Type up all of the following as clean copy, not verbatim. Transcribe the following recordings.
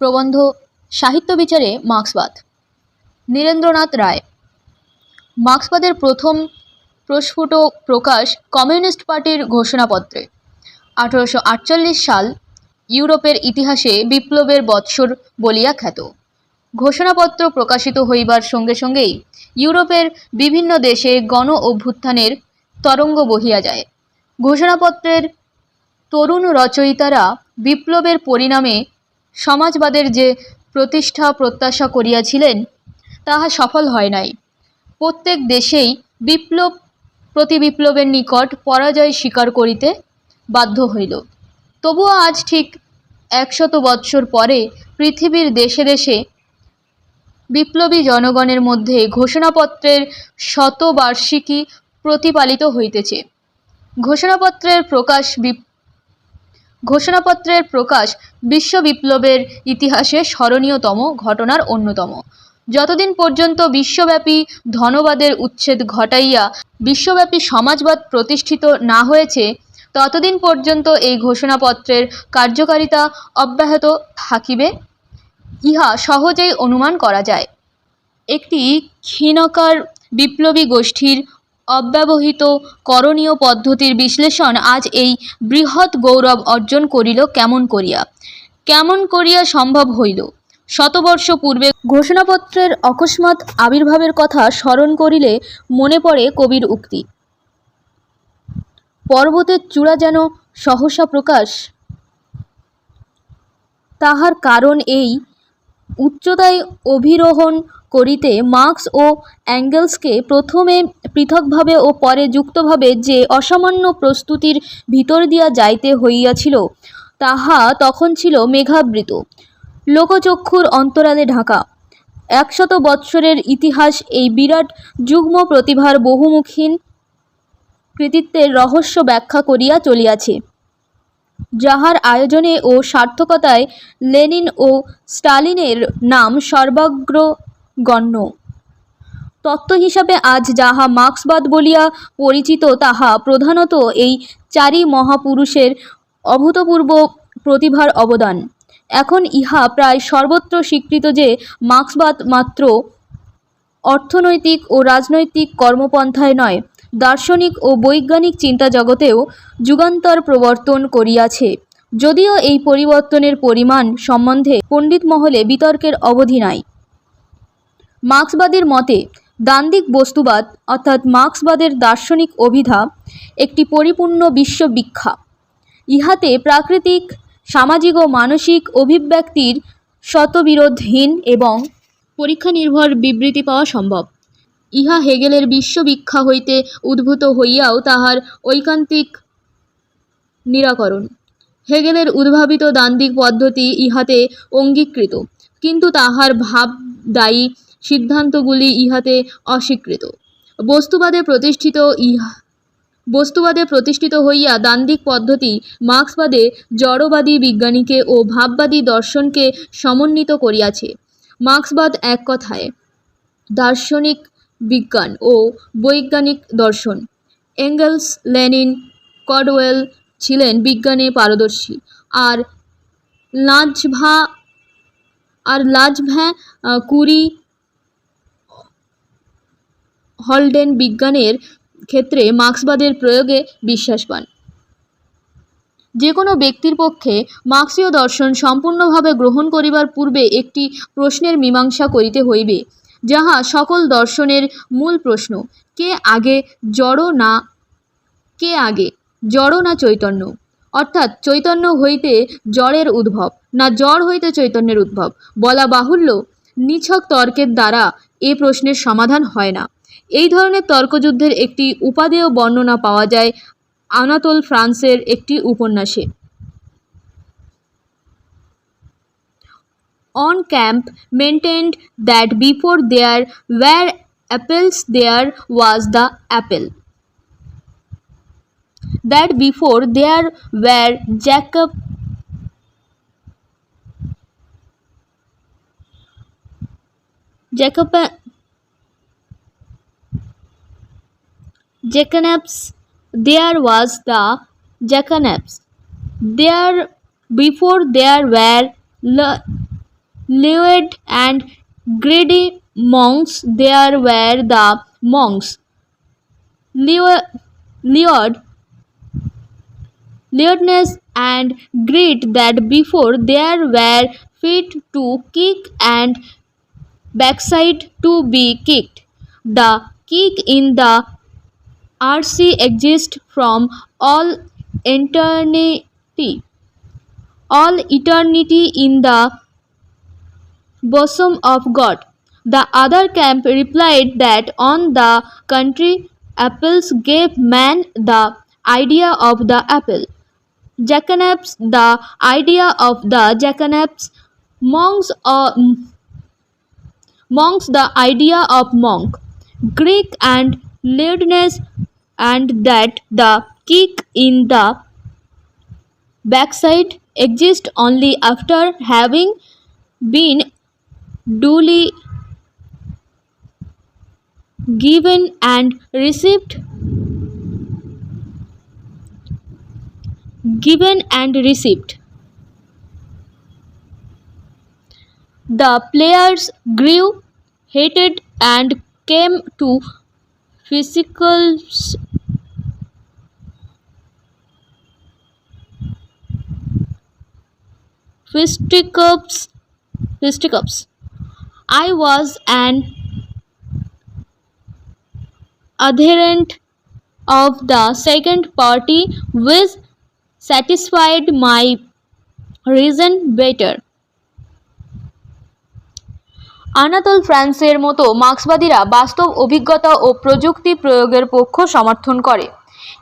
প্রবন্ধ সাহিত্য বিচারে মার্ক্সবাদ। নীরেন্দ্রনাথ রায়। মার্ক্সবাদের প্রথম প্রস্ফুট প্রকাশ কমিউনিস্ট পার্টির ঘোষণাপত্রে। 1848 সাল ইউরোপের ইতিহাসে বিপ্লবের বৎসর বলিয়া খ্যাত। ঘোষণাপত্র প্রকাশিত হইবার সঙ্গে সঙ্গেই ইউরোপের বিভিন্ন দেশে গণ অভ্যুত্থানের তরঙ্গ বহিয়া যায়। ঘোষণাপত্রের তরুণ রচয়িতারা বিপ্লবের পরিণামে সমাজবাদের যে প্রতিষ্ঠা প্রত্যাশা করিয়াছিলেন তাহা সফল হয় নাই। প্রত্যেক দেশেই বিপ্লব প্রতি বিপ্লবের নিকট পরাজয় স্বীকার করিতে বাধ্য হইল। তবুও আজ ঠিক 100 বৎসর পরে পৃথিবীর দেশে দেশে বিপ্লবী জনগণের মধ্যে ঘোষণাপত্রের শতবার্ষিকী প্রতিপালিত হইতেছে। ঘোষণাপত্রের প্রকাশ বিশ্ব বিপ্লবের ইতিহাসে স্মরণীয়তম ঘটনার অন্যতম। যতদিন পর্যন্ত বিশ্বব্যাপী ধনবাদের উচ্ছেদ ঘটাইয়া বিশ্বব্যাপী সমাজবাদ প্রতিষ্ঠিত না হয়েছে, ততদিন পর্যন্ত এই ঘোষণাপত্রের কার্যকারিতা অব্যাহত থাকিবে, ইহা সহজেই অনুমান করা যায়। একটি ক্ষীণকায় বিপ্লবী গোষ্ঠীর অব্যবহৃত করণীয় পদ্ধতির বিশ্লেষণ আজ এই বৃহৎ গৌরব অর্জন করিল কেমন করিয়া সম্ভব হইল। শতবর্ষ পূর্বে ঘোষণাপত্রের অকস্মাৎ আবির্ভাবের কথা স্মরণ করিলে মনে পড়ে কবির উক্তি, পর্বতের চূড়া যেন সহসা প্রকাশ। তাহার কারণ এই, উচ্চতায় অধিরোহণ করিতে মার্ক্স ও এঙ্গেলসকে প্রথমে পৃথকভাবে ও পরে যুক্তভাবে যে অসামান্য প্রস্তুতির ভিতর দিয়া যাইতে হইয়াছিল, তাহা তখন ছিল মেঘাবৃত, লোকচক্ষুর অন্তরালে ঢাকা। 100 বৎসরের ইতিহাস এই বিরাট যুগ্ম প্রতিভার বহুমুখী কৃতিত্বের রহস্য ব্যাখ্যা করিয়া চলিয়াছে, যাহার আয়োজনে ও সার্থকতায় লেনিন ও স্টালিনের নাম সর্বাগ্রগণ্য। তত্ত্ব হিসাবে আজ যাহা মার্ক্সবাদ বলিয়া পরিচিত, তাহা প্রধানত এই 4 মহাপুরুষের অভূতপূর্ব প্রতিভার অবদান। এখন ইহা প্রায় সর্বত্র স্বীকৃত যে মার্ক্সবাদ মাত্র অর্থনৈতিক ও রাজনৈতিক কর্মপন্থায় নয়, দার্শনিক ও বৈজ্ঞানিক চিন্তাজগতেও যুগান্তর প্রবর্তন করিয়াছে। যদিও এই পরিবর্তনের পরিমাণ সম্বন্ধে পণ্ডিত মহলে বিতর্কের অবধি নাই। মার্ক্সবাদীর মতে দ্বান্দ্বিক বস্তুবাদ অর্থাৎ মার্ক্সবাদের দার্শনিক অভিধা একটি পরিপূর্ণ বিশ্ববিখ্যা। ইহাতে প্রাকৃতিক, সামাজিক ও মানসিক অভিব্যক্তির শতবিরোধহীন এবং পরীক্ষা নির্ভর বিবৃতি পাওয়া সম্ভব। ইহা হেগেলের বিশ্ববিখ্যা হইতে উদ্ভূত হইয়াও তাহার ঐকান্তিক নিরাকরণ। হেগেলের উদ্ভাবিত দ্বান্দ্বিক পদ্ধতি ইহাতে অঙ্গীকৃত, কিন্তু তাহার ভাবদায়ী সিদ্ধান্তগুলি ইহাতে অস্বীকৃত। বস্তুবাদে প্রতিষ্ঠিত হইয়া দ্বান্দ্বিক পদ্ধতি মার্ক্সবাদে জড়বাদী বিজ্ঞানীকে ও ভাববাদী দর্শনকে সমন্বিত করিয়াছে। মার্ক্সবাদ এক কথায় দার্শনিক বিজ্ঞান ও বৈজ্ঞানিক দর্শন। এঙ্গেলস, লেনিন, কডওয়েল ছিলেন বিজ্ঞানে পারদর্শী, আর লাজভ্যাঁ কুরি, হলডেন বিজ্ঞানের ক্ষেত্রে মার্ক্সবাদের প্রয়োগে বিশ্বাস পান। যে কোনো ব্যক্তির পক্ষে মার্ক্সীয় দর্শন সম্পূর্ণভাবে গ্রহণ করিবার পূর্বে একটি প্রশ্নের মীমাংসা করিতে হইবে, যাহা সকল দর্শনের মূল প্রশ্ন, কে আগে জড় না চৈতন্য? অর্থাৎ চৈতন্য হইতে জড়ের উদ্ভব, না জড় হইতে চৈতন্যের উদ্ভব? বলা বাহুল্য, নিছক তর্কের দ্বারা এ প্রশ্নের সমাধান হয় না। এই ধরনের তর্কযুদ্ধের একটি উপাদেয় বর্ণনা পাওয়া যায় আনাতোল ফ্রান্সের একটি উপন্যাসে। On Camp maintained that before there were apples there was the apple. That before there were jackanapes, there was the jackanapes. There before there were lewd and greedy monks. There were the monks, lewd, lewdness and greed that before there were feet to kick and backside to be kicked. The kick in the RC exists from all eternity in the bosom of God. The other camp replied that on the contrary, apples gave man the idea of the apple, jackanapes the idea of the jackanapes, monks the idea of monk, Greek and lewdness, and that the kick in the backside exists only after having been duly given and received. The players grew hated and came to fisticuffs. fisticuffs. I was an adherent of the second party, which satisfied my reason better. Anatole ফ্রান্সের মতো মার্ক্সবাদীরা বাস্তব অভিজ্ঞতা ও প্রযুক্তি প্রয়োগের পক্ষ সমর্থন করে।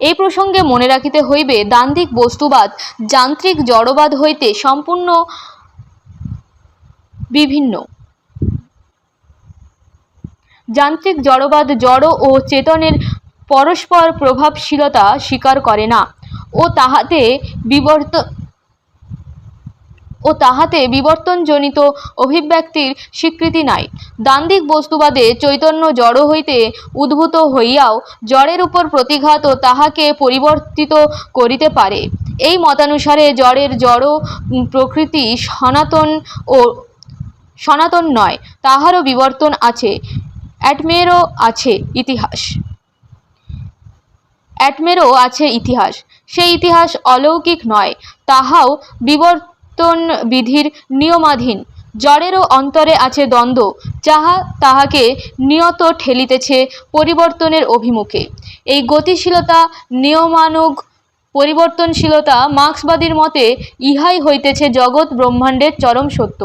এই প্রসঙ্গে মনে রাখিতে হইবে, দান্দিক বস্তুবাদ যান্ত্রিক জড়বাদ হইতে সম্পূর্ণ বিভিন্ন। যান্ত্রিক জড়বাদ জড় ও চেতনের পরস্পর প্রভাবশীলতা স্বীকার করে না ও তাহাতে বিবর্তনজনিত অভিব্যক্তির স্বীকৃতি নাই। দান্দিক বস্তুবাদে চৈতন্য জড় হইতে উদ্ভূত হইয়াও জড়ের উপর প্রতিঘাত ও তাহাকে পরিবর্তিত করিতে পারে। এই মতানুসারে জড়ের জড় প্রকৃতি সনাতন নয়, তাহারও বিবর্তন আছে। অ্যাটমেরও আছে ইতিহাস, সেই ইতিহাস অলৌকিক নয়, তাহাও বিবর্তন বিধির নিয়মাধীন। জড়েরও অন্তরে আছে দ্বন্দ্ব, যাহা তাহাকে নিয়ত ঠেলিতেছে পরিবর্তনের অভিমুখে। এই গতিশীলতা, নিয়মানুগ পরিবর্তনশীলতা, মার্ক্সবাদীর মতে ইহাই হইতেছে জগৎ ব্রহ্মাণ্ডের চরম সত্য।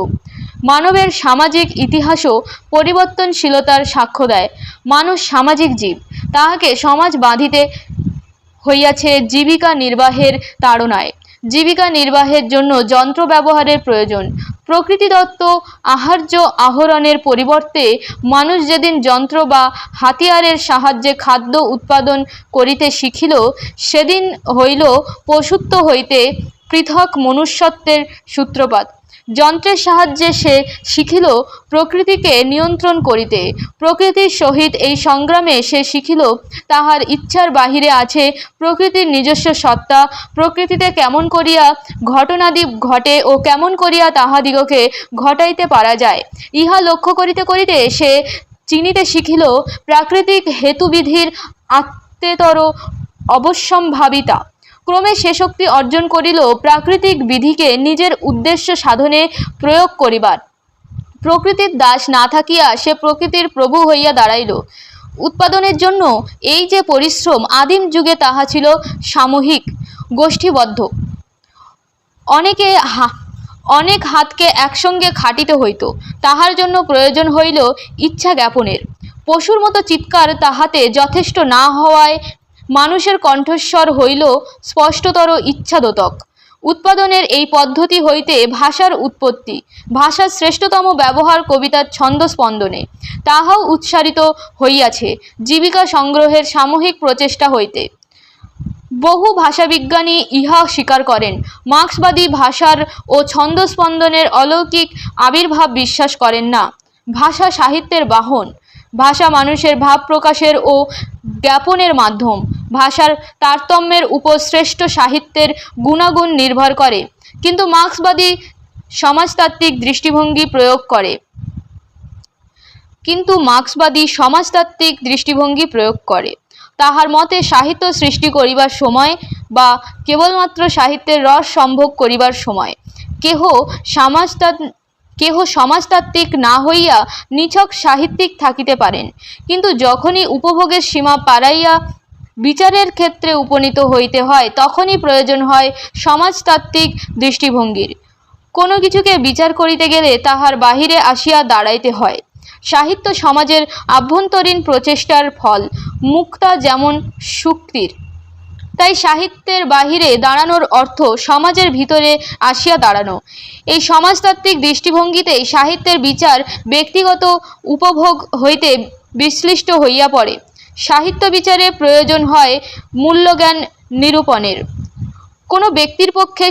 মানবের সামাজিক ইতিহাসও পরিবর্তনশীলতার সাক্ষ্য দেয়। মানুষ সামাজিক জীব, তাহাকে সমাজ বাঁধিতে হইয়াছে জীবিকা নির্বাহের তাড়নায়। জীবিকা নির্বাহের জন্য যন্ত্র ব্যবহারের প্রয়োজন। প্রকৃতিদত্ত আহার্য আহরণের পরিবর্তে মানুষ যেদিন যন্ত্র বা হাতিয়ারের সাহায্যে খাদ্য উৎপাদন করিতে শিখিল, সেদিন হইল পশুত্ব হইতে পৃথক মনুষ্যত্বের সূত্রপাত। যন্ত্রের সাহায্যে সে শিখিল প্রকৃতিকে নিয়ন্ত্রণ করিতে। প্রকৃতির সহিত এই সংগ্রামে সে শিখিল তাহার ইচ্ছার বাহিরে আছে প্রকৃতির নিজস্ব সত্তা। প্রকৃতিতে কেমন করিয়া ঘটনাদি ঘটে ও কেমন করিয়া তাহাদিগকে ঘটাইতে পারা যায়, ইহা লক্ষ্য করিতে করিতে সে চিনিতে শিখিল প্রাকৃতিক হেতুবিধির আত্মেতর অবশ্যম্ভাবিতা। ক্রমে সে শক্তি অর্জন করিল প্রাকৃতিক বিধিকে নিজের উদ্দেশ্য সাধনে প্রয়োগ করিবার। প্রকৃতির দাস না থাকিয়া সে প্রকৃতির প্রভু হইয়া দাঁড়াইল। উৎপাদনের জন্য এই যে পরিশ্রম, আদিম যুগে তাহা ছিল সামূহিক, গোষ্ঠীবদ্ধ। অনেক হাতকে একসঙ্গে খাটিতে হইত। তাহার জন্য প্রয়োজন হইল ইচ্ছা জ্ঞাপনের। পশুর মতো চিৎকার তাহাতে যথেষ্ট না হওয়ায় মানুষের কণ্ঠস্বর হইল স্পষ্টতর ইচ্ছাদ্যোতক। উৎপাদনের এই পদ্ধতি হইতে ভাষার উৎপত্তি। ভাষার শ্রেষ্ঠতম ব্যবহার কবিতার ছন্দ স্পন্দনে। তাহাও উৎসারিত হইয়াছে জীবিকা সংগ্রহের সামূহিক প্রচেষ্টা হইতে। বহু ভাষাবিজ্ঞানী ইহা স্বীকার করেন। মার্ক্সবাদী ভাষার ও ছন্দস্পন্দনের অলৌকিক আবির্ভাব বিশ্বাস করেন না। ভাষা সাহিত্যের বাহন, ভাষা মানুষের ভাব প্রকাশের ও জ্ঞাপনের মাধ্যম। ভাষার তারতম্যের উপর শ্রেষ্ঠ সাহিত্যের গুণাগুণ নির্ভর করে। কিন্তু মার্ক্সবাদী সমাজতাত্ত্বিক দৃষ্টিভঙ্গি প্রয়োগ করে, কিন্তু মার্ক্সবাদী সমাজতাত্ত্বিক দৃষ্টিভঙ্গি প্রয়োগ করে। তাহার মতে সাহিত্য সৃষ্টি করিবার সময় বা কেবলমাত্র সাহিত্যের রস সম্ভোগ করিবার সময় কেহ সমাজতাত্ত্বিক না হইয়া নিছক সাহিত্যিক থাকিতে পারেন, কিন্তু যখনই উপভোগের সীমা পাড়াইয়া বিচারের ক্ষেত্রে উপনীত হইতে হয় তখনই প্রয়োজন হয় সমাজতাত্ত্বিক দৃষ্টিভঙ্গির। কোনো কিছুকে বিচার করিতে গেলে তাহার বাহিরে আসিয়া দাঁড়াইতে হয়। সাহিত্য সমাজের আভ্যন্তরীণ প্রচেষ্টার ফল, মুক্তা যেমন শুক্তির। তাই সাহিত্যের বাহিরে দাঁড়ানোর অর্থ সমাজের ভিতরে আসিয়া দাঁড়ানো। এই সমাজতাত্ত্বিক দৃষ্টিভঙ্গিতেই সাহিত্যের বিচার ব্যক্তিগত উপভোগ হইতে বিশ্লিষ্ট হইয়া পড়ে। সাহিত্য বিচারে প্রয়োজন হয় মূল্যজ্ঞান নিরূপণের। কোনো ব্যক্তির পক্ষে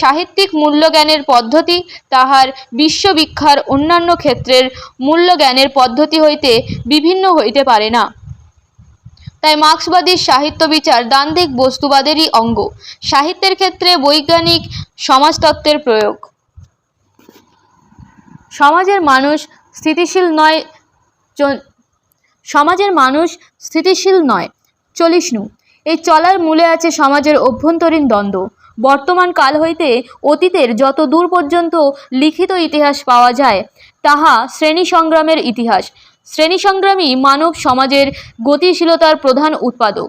সাহিত্যিক মূল্যজ্ঞানের পদ্ধতি তাহার বিশ্ববিখ্যাত অন্যান্য ক্ষেত্রের মূল্যজ্ঞানের পদ্ধতি হইতে বিভিন্ন হইতে পারে না। তাই মার্ক্সবাদী সাহিত্য বিচার দ্বান্দ্বিক বস্তুবাদেরই অঙ্গ। সাহিত্যের ক্ষেত্রে বৈজ্ঞানিক সমাজতত্ত্বের প্রয়োগ। সমাজের মানুষ স্থিতিশীল নয়, চলিষ্ণু। এই চলার মূলে আছে সমাজের অভ্যন্তরীণ দ্বন্দ্ব। বর্তমান কাল হইতে অতীতের যত দূর পর্যন্ত লিখিত ইতিহাস পাওয়া যায় তাহা শ্রেণী সংগ্রামের ইতিহাস। শ্রেণী সংগ্রামই মানব সমাজের গতিশীলতার প্রধান উৎপাদক।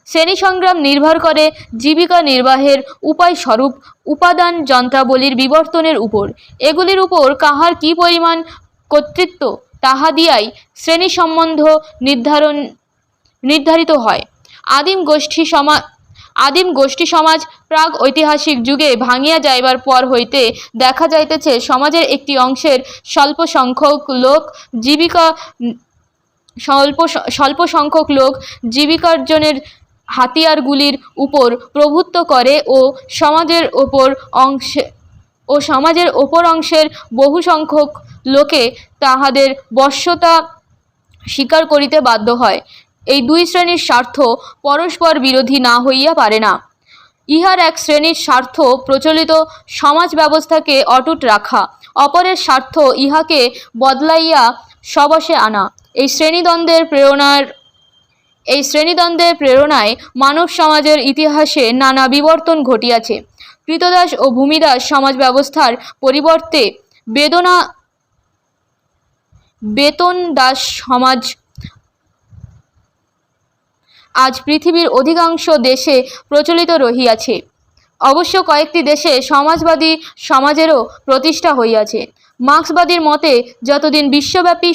শ্রেণী সংগ্রাম নির্ভর করে জীবিকা নির্বাহের উপায়স্বরূপ উপাদান যন্ত্রাবলীর বিবর্তনের উপর। এগুলির উপর কাহার কি পরিমাণ কর্তৃত্ব তাহা দিয়াই শ্রেণী সম্বন্ধ নির্ধারিত হয়। আদিম গোষ্ঠী সমাজ প্রাগ ঐতিহাসিক যুগে ভাঙিয়া যাইবার পর হইতে দেখা যাইতেছে সমাজের একটি অংশের স্বল্প সংখ্যক লোক জীবিকার্জনের হাতিয়ারগুলির উপর প্রভুত্ব করে ও সমাজের অপর অংশের বহু সংখ্যক লোকে তাহাদের বশ্যতা স্বীকার করিতে বাধ্য হয়। এই দুই শ্রেণীর স্বার্থ পরস্পর বিরোধী না হইয়া পারে না। ইহার এক শ্রেণীর স্বার্থ প্রচলিত সমাজ ব্যবস্থাকে অটুট রাখা, অপরের স্বার্থ ইহাকে বদলাইয়া সবশে আনা। এই শ্রেণীদ্বন্দ্বের প্রেরণায় মানব সমাজের ইতিহাসে নানা বিবর্তন ঘটিয়াছে। কৃতদাস ও ভূমিদাস সমাজ ব্যবস্থার পরিবর্তে বেতনদাস সমাজ আজ পৃথিবীর অধিকাংশ দেশে প্রচলিত রহিয়াছে। অবশ্য কয়েকটি দেশে সমাজবাদী সমাজেরও প্রতিষ্ঠা হইয়াছে। মার্ক্সবাদীর মতে যতদিন বিশ্বব্যাপী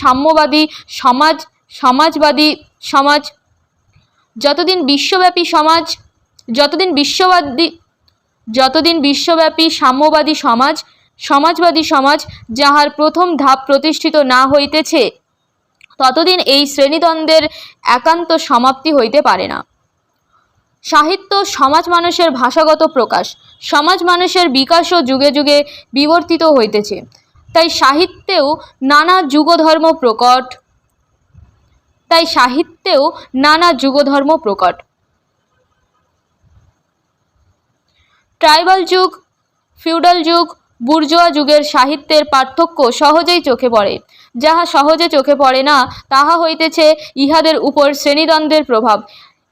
সাম্যবাদী সমাজবাদী সমাজ যাহার প্রথম ধাপ প্রতিষ্ঠিত না হইতেছে ততদিন এই শ্রেণীদ্বন্দ্বের একান্ত সমাপ্তি হইতে পারে না। সাহিত্য সমাজ মানুষের ভাষাগত প্রকাশ। সমাজ মানুষের বিকাশও যুগে যুগে বিবর্তিত হইতেছে। তাই সাহিত্যেও নানা যুগধর্ম প্রকট। ট্রাইবাল যুগ, ফিউডাল যুগ, বুর্জোয়া যুগের সাহিত্যের পার্থক্য সহজেই চোখে পড়ে। যাহা সহজে চোখে পড়ে না তাহা হইতেছে ইহাদের উপর শ্রেণীদ্বন্দ্বের প্রভাব।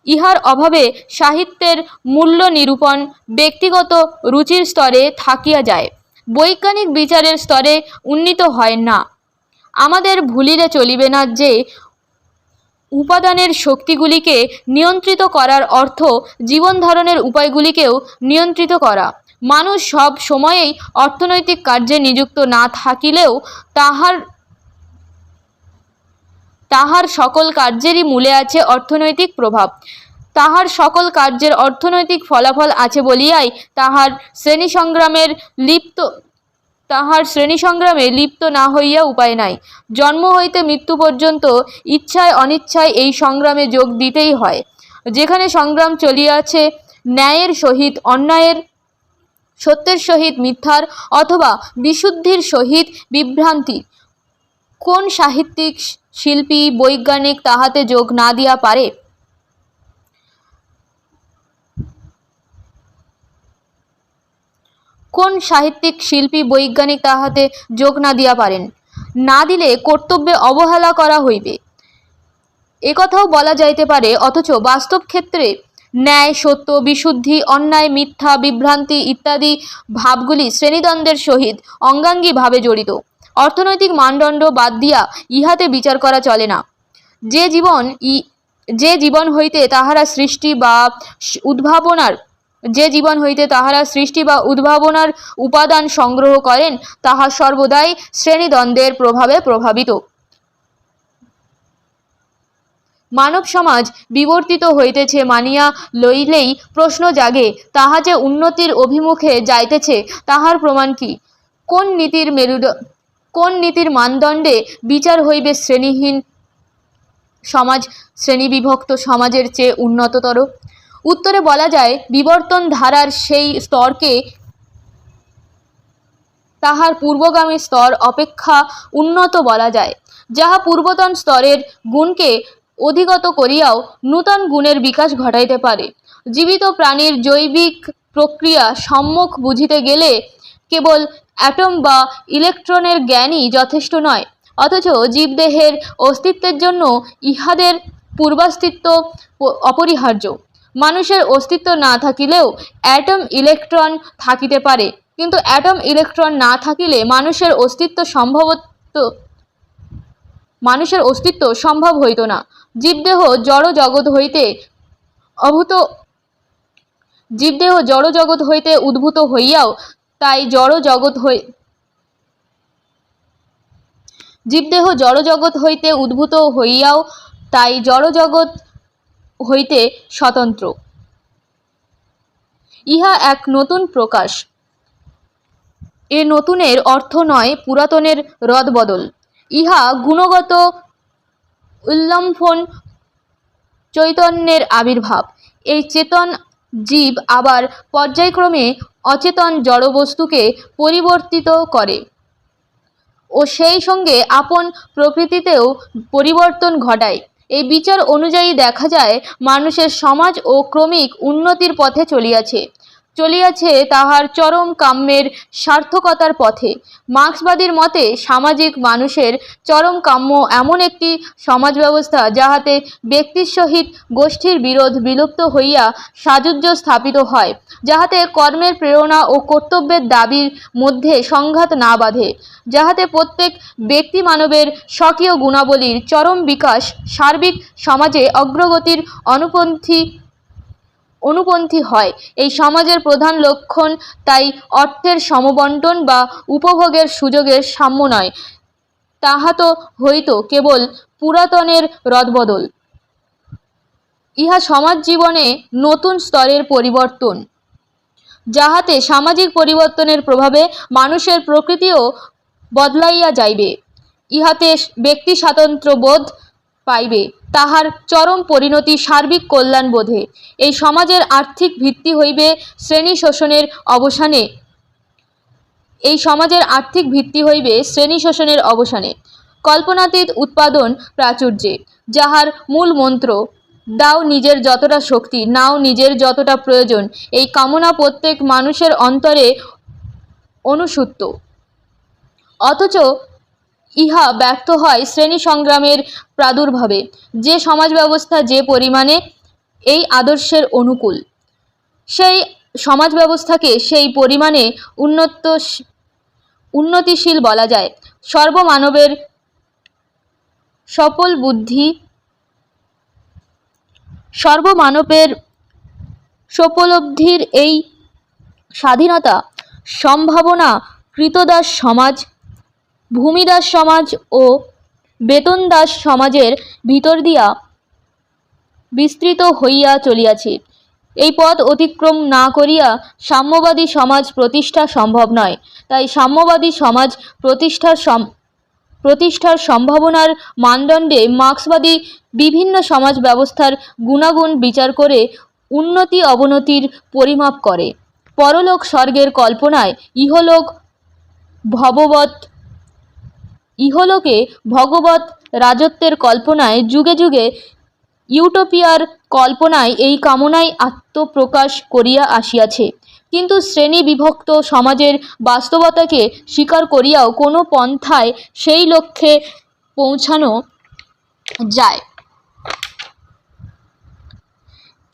ইহার অভাবে সাহিত্যের মূল্য নিরূপণ ব্যক্তিগত রুচির স্তরে থাকিয়া যায়, বৈজ্ঞানিক বিচারের স্তরে উন্নীত হয় না। আমাদের ভুলিলে চলিবে না যে উপাদানের শক্তিগুলিকে নিয়ন্ত্রিত করার অর্থ জীবন ধারণের উপায়গুলিকেও নিয়ন্ত্রিত করা। মানুষ সব সময়েই অর্থনৈতিক কার্যে নিযুক্ত না থাকিলেও তাহার সকল কার্যেরই মূলে আছে অর্থনৈতিক প্রভাব। তাহার সকল কার্যের অর্থনৈতিক ফলাফল আছে বলিয়াই তাহার শ্রেণী সংগ্রামে লিপ্ত না হইয়া উপায় নাই। জন্ম হইতে মৃত্যু পর্যন্ত ইচ্ছায় অনিচ্ছায় এই সংগ্রামে যোগ দিতেই হয়। যেখানে সংগ্রাম চলিয়াছে ন্যায়ের সহিত অন্যায়ের, সত্যের সহিত মিথ্যার, অথবা বিশুদ্ধির সহিত বিভ্রান্তির, কোন সাহিত্যিক, শিল্পী, বৈজ্ঞানিক তাহাতে যোগ না দিয়া পারে? কোন সাহিত্যিক শিল্পী বৈজ্ঞানিক তাহাতে যোগ না দিয়া পারেন, না দিলে কর্তব্যে অবহেলা করা হইবে। একথাও বলা যাইতে পারে, অথচ বাস্তব ক্ষেত্রে ন্যায়, সত্য, বিশুদ্ধি, অন্যায়, মিথ্যা, বিভ্রান্তি ইত্যাদি ভাবগুলি শ্রেণীদ্বন্দ্বের সহিত অঙ্গাঙ্গীভাবে জড়িত। অর্থনৈতিক মানদণ্ড বাদ দিয়া ইহাতে বিচার করা চলে না। যে জীবন হইতে তাহারা সৃষ্টি বা উদ্ভাবনার উপাদান সংগ্রহ করেন, তাহা সর্বদাই শ্রেণীদ্বন্দ্বের প্রভাবে প্রভাবিত। মানব সমাজ বিবর্তিত হইতেছে মানিয়া লইলেই প্রশ্ন জাগে, তাহা যে উন্নতির অভিমুখে যাইতেছে তাহার প্রমাণ কি? কোন নীতির মানদণ্ডে বিচার হইবে শ্রেণীহীন সমাজ শ্রেণীবিভক্ত সমাজের চেয়ে উন্নততর? উত্তরে বলা যায়, বিবর্তন ধারার সেই স্তরকে তাহার পূর্বগামী স্তর অপেক্ষা উন্নত বলা যায়, যাহা পূর্বতন স্তরের গুণকে অধিগত করিয়াও নূতন গুণের বিকাশ ঘটাইতে পারে। জীবিত প্রাণীর জৈবিক প্রক্রিয়া সম্যক বুঝিতে গেলে কেবল অ্যাটম বা ইলেকট্রনের জ্ঞানই যথেষ্ট নয়, অথচ জীবদেহের অস্তিত্বের জন্য ইহাদের পূর্বাস্তিত্ব অপরিহার্য। মানুষের অস্তিত্ব না থাকিলেও অ্যাটম ইলেকট্রন থাকিতে পারে, কিন্তু অ্যাটম ইলেকট্রন না থাকিলে মানুষের অস্তিত্ব সম্ভব হইত না। জীবদেহ জড় জগৎ হইতে উদ্ভূত হইয়াও তাই জড় জগৎ হইতে স্বতন্ত্র। ইহা এক নতুন প্রকাশ। এ নতুনের অর্থ নয় পুরাতনের রদবদল, ইহা গুণগত উল্লম্ফন, চৈতন্যের আবির্ভাব। এই চেতন জীব আবার পর্যায়ক্রমে অচেতন জড়বস্তুকে পরিবর্তিত করে ও সেই সঙ্গে আপন প্রকৃতিতেও পরিবর্তন ঘটায়। এই বিচার অনুযায়ী দেখা যায়, মানুষের সমাজ ও ক্রমিক উন্নতির পথে চলিয়াছে তাহার চরম কাম্যের সার্থকতার পথে। মার্ক্সবাদীর মতে সামাজিক মানুষের চরম কাম্য এমন একটি সমাজ ব্যবস্থা, যাহাতে ব্যক্তির সহিত গোষ্ঠীর বিরোধ বিলুপ্ত হইয়া সাযুজ্য স্থাপিত হয়, যাহাতে কর্মের প্রেরণা ও কর্তব্যের দাবির মধ্যে সংঘাত না বাধে, যাহাতে প্রত্যেক ব্যক্তি মানবের স্বকীয় গুণাবলীর চরম বিকাশ সার্বিক সমাজে অগ্রগতির অনুপন্থী হয়। এই সমাজের প্রধান লক্ষণ তাই অর্থের সমবণ্টন বা উপভোগের সুযোগের সাম্য নয়, তাহা তো হইত কেবল পুরাতনের রদবদল। ইহা সমাজ জীবনে নতুন স্তরের পরিবর্তন, যাহাতে সামাজিক পরিবর্তনের প্রভাবে মানুষের প্রকৃতিও বদলাইয়া যাইবে। ইহাতে ব্যক্তি স্বাতন্ত্র্য বোধ পাইবে, তাহার চরম পরিণতি সার্বিক কল্যাণ বোধে। এই সমাজের আর্থিক ভিত্তি হইবে শ্রেণী শোষণের অবসানে, কল্পনাতীত উৎপাদন প্রাচুর্যে, যাহার মূল মন্ত্র দাও নিজের যতটা শক্তি, নাও নিজের যতটা প্রয়োজন। এই কামনা প্রত্যেক মানুষের অন্তরে অনুসূপ্ত, অথচ ইহা ব্যর্থ হয় শ্রেণী সংগ্রামের প্রাদুর্ভাবে। যে সমাজ ব্যবস্থা যে পরিমাণে এই আদর্শের অনুকূল, সেই সমাজ ব্যবস্থাকে সেই পরিমাণে উন্নতিশীল বলা যায়। সর্বমানবের সোপলব্ধির এই স্বাধীনতা সম্ভাবনা কৃতদাস সমাজ, ভূমিদাস সমাজ ও বেতনদাস সমাজের ভিতর দিয়া বিস্তৃত হইয়া চলিয়াছে। এই পথ অতিক্রম না করিয়া সাম্যবাদী সমাজ প্রতিষ্ঠা সম্ভব নয়। তাই সাম্যবাদী সমাজ প্রতিষ্ঠার সম্ভাবনার মানদণ্ডে মার্ক্সবাদী বিভিন্ন সমাজ ব্যবস্থার গুণাগুণ বিচার করে উন্নতি অবনতির পরিমাপ করে। পরলোক স্বর্গের কল্পনায় ইহলোকে ভগবৎ রাজত্বের কল্পনায়, যুগে যুগে ইউটোপিয়ার কল্পনায় এই কামনাই আত্মপ্রকাশ করিয়া আসিয়াছে। কিন্তু শ্রেণী বিভক্ত সমাজের বাস্তবতাকে স্বীকার করিয়াও কোনো পন্থায় সেই লক্ষ্যে পৌঁছানো যায়।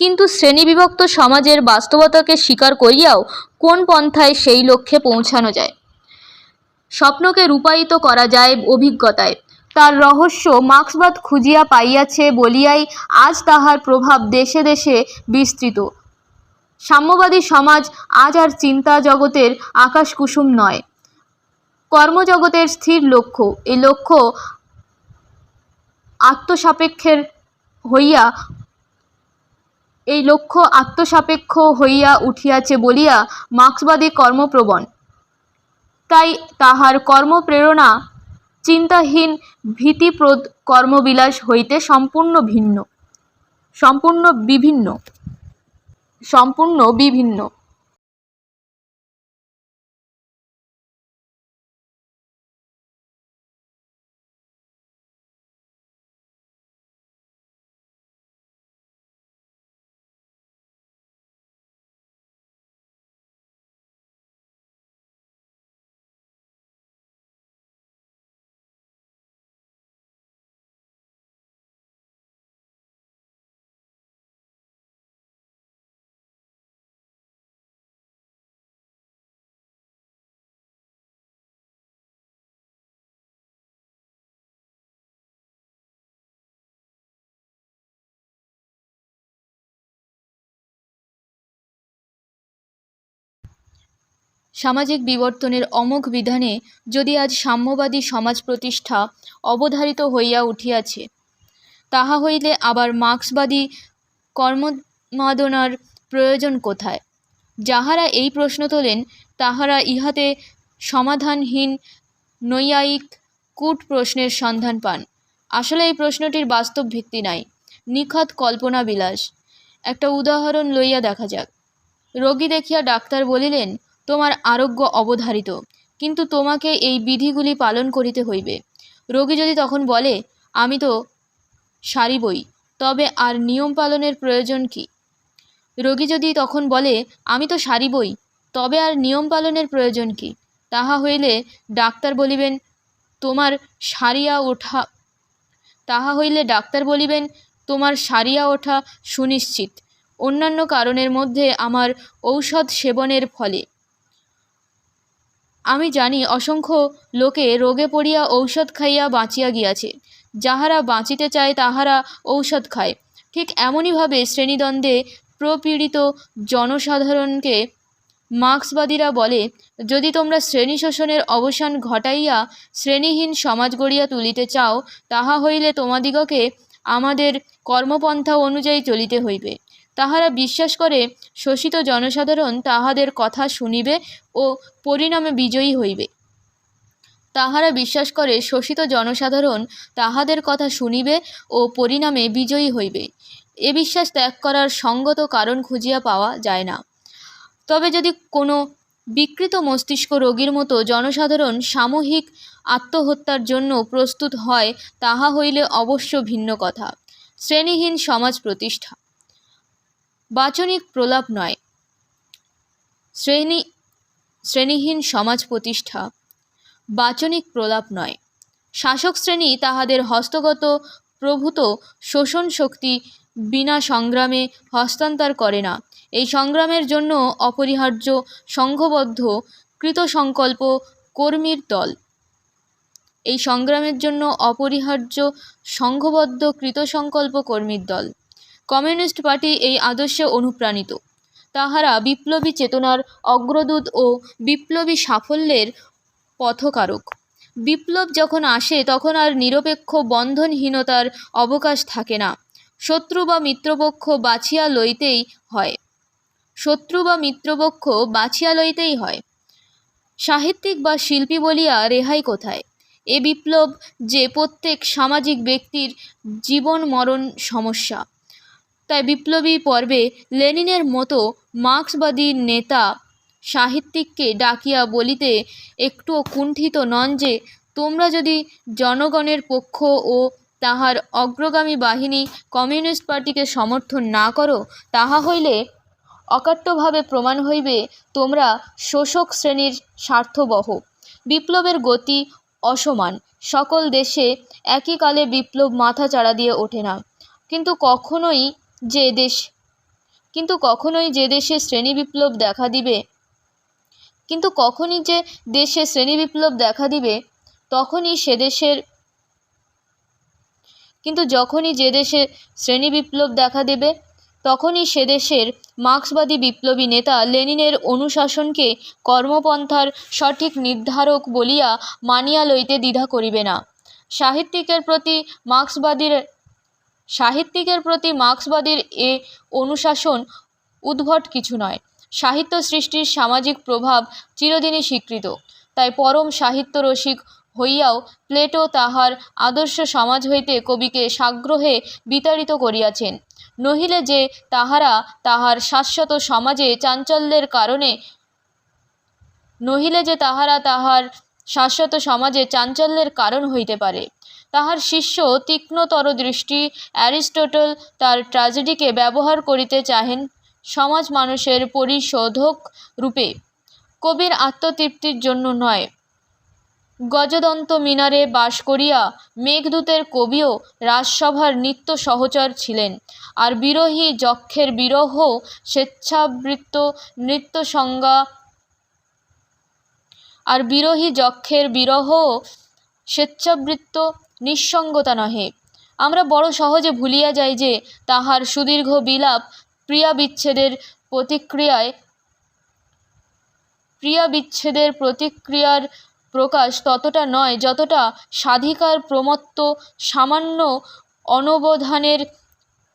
কিন্তু শ্রেণীবিভক্ত সমাজের বাস্তবতাকে স্বীকার করিয়াও কোন পন্থায় সেই লক্ষ্যে পৌঁছানো যায়? স্বপ্নকে রূপায়িত করা যায় অভিজ্ঞতায়। তার রহস্য মার্ক্সবাদ খুঁজিয়া পাইয়াছে বলিয়াই আজ তাহার প্রভাব দেশে দেশে বিস্তৃত। সাম্যবাদী সমাজ আজ আর চিন্তা জগতের আকাশকুসুম নয়, কর্মজগতের স্থির লক্ষ্য। এই লক্ষ্য আত্মসাপেক্ষ হইয়া উঠিয়াছে বলিয়া মার্ক্সবাদী কর্মপ্রবণ। তাই তাহার কর্মপ্রেরণা চিন্তাহীন ভীতিপ্রদ কর্মবিলাস হইতে সম্পূর্ণ বিভিন্ন। সামাজিক বিবর্তনের অমোঘ বিধানে যদি আজ সাম্যবাদী সমাজ প্রতিষ্ঠা অবধারিত হইয়া উঠিয়াছে, তাহা হইলে আবার মার্ক্সবাদী কর্মোন্মাদনার প্রয়োজন কোথায়? যাহারা এই প্রশ্ন তোলেন তাহারা ইহাতে সমাধানহীন নৈয়ায়িক কূট প্রশ্নের সন্ধান পান। আসলে এই প্রশ্নটির বাস্তব ভিত্তি নাই, নিখৎ কল্পনা বিলাস। একটা উদাহরণ লইয়া দেখা যাক। রোগী দেখিয়া ডাক্তার বলিলেন, তোমার আরোগ্য অবধারিত, কিন্তু তোমাকে এই বিধিগুলি পালন করিতে হইবে। রোগী যদি তখন বলে, আমি তো সারিবই, তবে আর নিয়ম পালনের প্রয়োজন কি? রোগী যদি তখন বলে, আমি তো সারিবই, তবে আর নিয়ম পালনের প্রয়োজন কি? তাহা হইলে ডাক্তার বলিবেন তোমার সারিয়া ওঠা সুনিশ্চিত, অন্যান্য কারণের মধ্যে আমার ঔষধ সেবনের ফলে। আমি জানি অসংখ্য লোকে রোগে পড়িয়া ঔষধ খাইয়া বাঁচিয়া গিয়াছে। যাহারা বাঁচিতে চায় তাহারা ঔষধ খায়। ঠিক এমনইভাবে শ্রেণীদ্বন্দ্বে প্রপীড়িত জনসাধারণকে মার্ক্সবাদীরা বলে, যদি তোমরা শ্রেণী শোষণের অবসান ঘটাইয়া শ্রেণীহীন সমাজ গড়িয়া তুলিতে চাও, তাহা হইলে তোমাদিগকে আমাদের কর্মপন্থা অনুযায়ী চলিতে হইবে। তাহারা বিশ্বাস করে শোষিত জনসাধারণ তাহাদের কথা শুনিবে ও পরিণামে বিজয়ী হইবে। এ বিশ্বাস ত্যাগ করার সঙ্গত কারণ খুঁজিয়া পাওয়া যায় না। তবে যদি কোনো বিকৃত মস্তিষ্ক রোগীর মতো জনসাধারণ সামূহিক আত্মহত্যার জন্য প্রস্তুত হয়, তাহা হইলে অবশ্য ভিন্ন কথা। শ্রেণীহীন সমাজ প্রতিষ্ঠা বাচনিক প্রলাপ নয়। শ্রেণীহীন সমাজ প্রতিষ্ঠা বাচনিক প্রলাপ নয়। শাসক শ্রেণী তাহাদের হস্তগত প্রভূত শোষণ শক্তি বিনা সংগ্রামে হস্তান্তর করে না। এই সংগ্রামের জন্য অপরিহার্য সংঘবদ্ধ কৃতসংকল্প কর্মীর দল। কমিউনিস্ট পার্টি এই আদর্শে অনুপ্রাণিত। তাহারা বিপ্লবী চেতনার অগ্রদূত ও বিপ্লবী সাফল্যের পথকারক। বিপ্লব যখন আসে তখন আর নিরপেক্ষ বন্ধনহীনতার অবকাশ থাকে না। শত্রু বা মিত্রপক্ষ বাছিয়া লইতেই হয়। সাহিত্যিক বা শিল্পী বলিয়া রেহাই কোথায়? এ বিপ্লব যে প্রত্যেক সামাজিক ব্যক্তির জীবন মরণ সমস্যা। তাই বিপ্লবী পর্বে লেনিনের মতো মার্ক্সবাদী নেতা সাহিত্যিককে ডাকিয়া বলিতে একটুও কুণ্ঠিত নন যে, তোমরা যদি জনগণের পক্ষ ও তাহার অগ্রগামী বাহিনী কমিউনিস্ট পার্টিকে সমর্থন না করো, তাহা হইলে অকাট্যভাবে প্রমাণ হইবে তোমরা শোষক শ্রেণীর স্বার্থবহ। বিপ্লবের গতি অসমান, সকল দেশে একই কালে বিপ্লব মাথা চাড়া দিয়ে ওঠে না। কিন্তু কখনোই যে দেশে শ্রেণী বিপ্লব দেখা দিবে যখনই সে দেশের মার্ক্সবাদী বিপ্লবী নেতা লেনিনের অনুশাসনকে কর্মপন্থার সঠিক নির্ধারক বলিয়া মানিয়া লইতে দ্বিধা করিবে না। সাহিত্যিকের প্রতি মার্ক্সবাদীর এ অনুশাসন উদ্ভট কিছু নয়। সাহিত্য সৃষ্টির সামাজিক প্রভাব চিরদিনই স্বীকৃত। তাই পরম সাহিত্যরসিক হইয়াও প্লেটো তাহার আদর্শ সমাজ হইতে কবিকে সাগ্রহে বিতাড়িত করিয়াছেন। নহিলে যে তাহারা তাহার শাশ্বত সমাজে চাঞ্চল্যের কারণ হইতে পারে। তাহার শিষ্য তীক্ষ্ণতর দৃষ্টি অ্যারিস্টটল তার ট্র্যাজেডিকে ব্যবহার করিতে চাহেন সমাজ মানুষের পরিশোধক রূপে, কবির আত্মতৃপ্তির জন্য নয়। গজদন্ত মিনারে বাস করিয়া মেঘদূতের কবিও রাজসভার নিত্য সহচর ছিলেন, আর বিরহী যক্ষের বিরহ স্বেচ্ছাবৃত্ত নিঃসঙ্গতা নহে। আমরা বড় সহজে ভুলিয়া যাই যে তাহার সুদীর্ঘ বিলাপ প্রিয়া বিচ্ছেদের প্রকাশ ততটা নয় যতটা সাধিকার প্রমত্ত সামান্য অনবধানের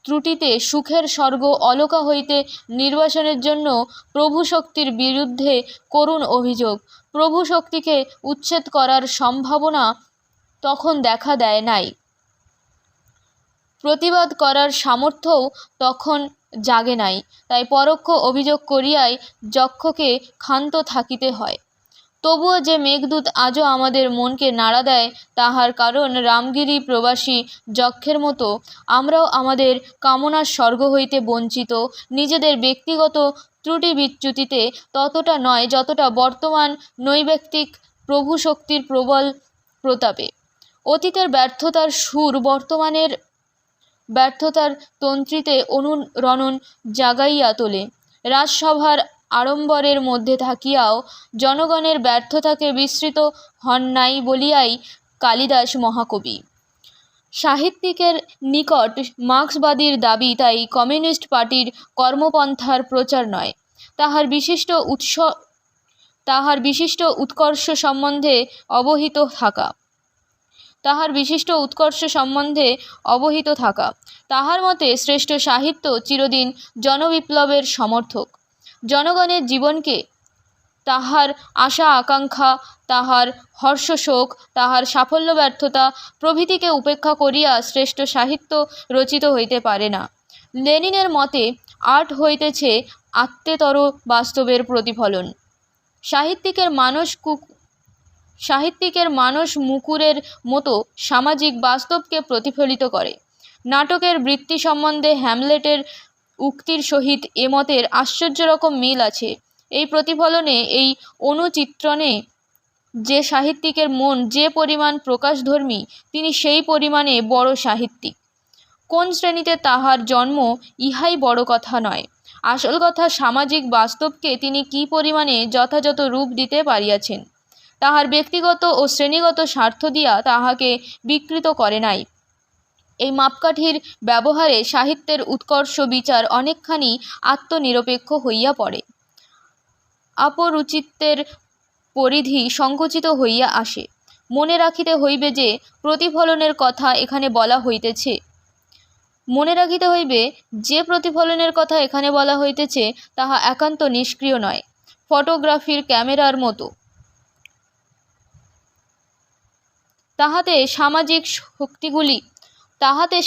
ত্রুটিতে সুখের স্বর্গ অলকা হইতে নির্বাসনের জন্য প্রভুশক্তির বিরুদ্ধে করুণ অভিযোগ। প্রভুশক্তিকে উচ্ছেদ করার সম্ভাবনা তখন দেখা দেয় নাই, প্রতিবাদ করার সামর্থ্যও তখন জাগে নাই। তাই পরোক্ষ অভিযোগ করিয়াই যক্ষকে ক্ষান্ত থাকিতে হয়। তবুও যে মেঘদূত আজও আমাদের মনকে নাড়া দেয়, তাহার কারণ রামগিরি প্রবাসী যক্ষের মতো আমরাও আমাদের কামনার স্বর্গ হইতে বঞ্চিত, নিজেদের ব্যক্তিগত ত্রুটি বিচ্যুতিতে ততটা নয় যতটা বর্তমান নৈর্ব্যক্তিক প্রভুশক্তির প্রবল প্রতাপে। অতীতের ব্যর্থতার সুর বর্তমানের ব্যর্থতার তন্ত্রীতে অনুরণন জাগাইয়া তোলে। রাজসভার আড়ম্বরের মধ্যে থাকিয়াও জনগণের ব্যর্থতাকে বিস্মৃত হন নাই বলিয়াই কালিদাস মহাকবি। সাহিত্যিকের নিকট মার্ক্সবাদীর দাবি তাই কমিউনিস্ট পার্টির কর্মপন্থার প্রচার নয়, তাহার বিশিষ্ট উৎকর্ষ সম্বন্ধে অবহিত থাকা। তাহার মতে শ্রেষ্ঠ সাহিত্য চিরদিন জনবিপ্লবের সমর্থক। জনগণের জীবনকে, তাহার আশা আকাঙ্ক্ষা, তাহার হর্ষশোক, তাহার সাফল্য ব্যর্থতা প্রভৃতিকে উপেক্ষা করিয়া শ্রেষ্ঠ সাহিত্য রচিত হইতে পারে না। লেনিনের মতে আর্ট হইতেছে আত্মেতর বাস্তবের প্রতিফলন। সাহিত্যিকের মানস মুকুরের মতো সামাজিক বাস্তবকে প্রতিফলিত করে। নাটকের বৃত্তি সম্বন্ধে হ্যামলেটের উক্তির সহিত এ মতের আশ্চর্যরকম মিল আছে। এই প্রতিফলনে, এই অনুচিত্রণে যে সাহিত্যিকের মন যে পরিমাণ প্রকাশধর্মী, তিনি সেই পরিমাণে বড় সাহিত্যিক। কোন শ্রেণীতে তাহার জন্ম ইহাই বড় কথা নয়, আসল কথা সামাজিক বাস্তবকে তিনি কি পরিমাণে যথাযথ রূপ দিতে পারিয়াছেন। তাহার ব্যক্তিগত ও শ্রেণীগত স্বার্থ দিয়া তাহাকে বিকৃত করে নাই। এই মাপকাঠির ব্যবহারে সাহিত্যের উৎকর্ষ বিচার অনেকখানি আত্মনিরপেক্ষ হইয়া পড়ে। আপরুচিত্বের পরিধি সংকুচিত হইয়া আসে। মনে রাখিতে হইবে যে প্রতিফলনের কথা এখানে বলা হইতেছে তাহা একান্ত নিষ্ক্রিয় নয়, ফটোগ্রাফির ক্যামেরার মতো। তাহাতে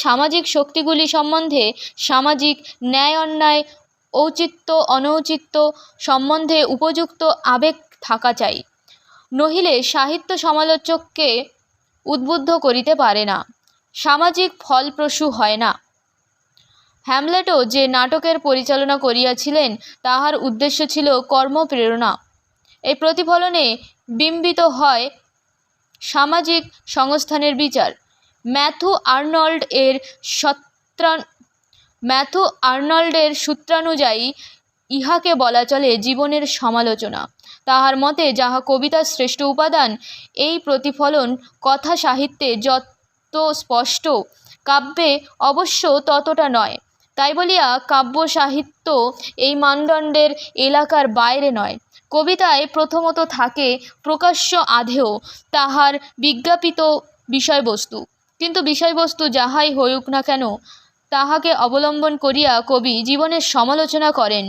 সামাজিক শক্তিগুলি সম্বন্ধে, সামাজিক ন্যায় অন্যায়, ঔচিত্য অনৌচিত্য সম্বন্ধে উপযুক্ত আবেগ থাকা চাই, নহিলে সাহিত্য সমালোচককে উদ্বুদ্ধ করিতে পারে না, সামাজিক ফলপ্রসূ হয় না। হ্যামলেটও যে নাটকের পরিচালনা করিয়াছিলেন তাহার উদ্দেশ্য ছিল কর্মপ্রেরণা। এই প্রতিফলনে বিম্বিত হয় সামাজিক সংস্থানের বিচার। ম্যাথু আর্নল্ডের সূত্রানুযায়ী ইহাকে বলা চলে জীবনের সমালোচনা। তাহার মতে যাহা কবিতার শ্রেষ্ঠ উপাদান, এই প্রতিফলন কথা সাহিত্যে যত স্পষ্ট, কাব্যে অবশ্য ততটা নয়। তাই বলিয়া কাব্য সাহিত্য এই মানদণ্ডের এলাকার বাইরে নয়। কবিতায় প্রথমত থাকে প্রকাশ্য আধেয় তাহার বিজ্ঞাপিত বিষয়বস্তু, কিন্তু বিষয়বস্তু যাহাই হউক না কেন তাহাকে অবলম্বন করিয়া কবি জীবনের সমালোচনা করেন,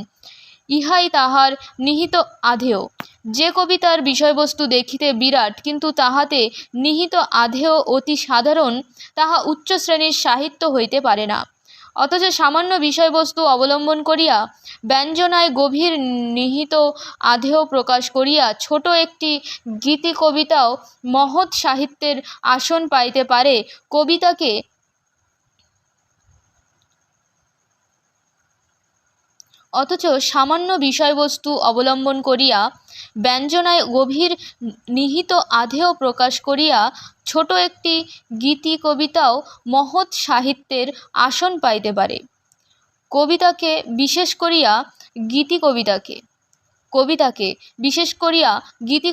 ইহাই তাহার নিহিত আধেয়। যে কবিতার বিষয়বস্তু দেখিতে বিরাট কিন্তু তাহাতে নিহিত আধেয় অতি সাধারণ, তাহা উচ্চ শ্রেণীর সাহিত্য হইতে পারে না। অথচ সামান্য বিষয়বস্তু অবলম্বন করিয়া ব্যঞ্জনায় গভীর নিহিত আধেয় প্রকাশ করিয়া ছোট একটি গীতি কবিতাও মহৎ সাহিত্যের আসন পাইতে পারে। অথচ সামান্য বিষয়বস্তু অবলম্বন করিয়া ব্যঞ্জনায় গভীর নিহিত আধেয় প্রকাশ করিয়া ছোট একটি গীতি কবিতাও মহৎ সাহিত্যের আসন পাইতে পারে। কবিতাকে বিশেষ করিয়া গীতি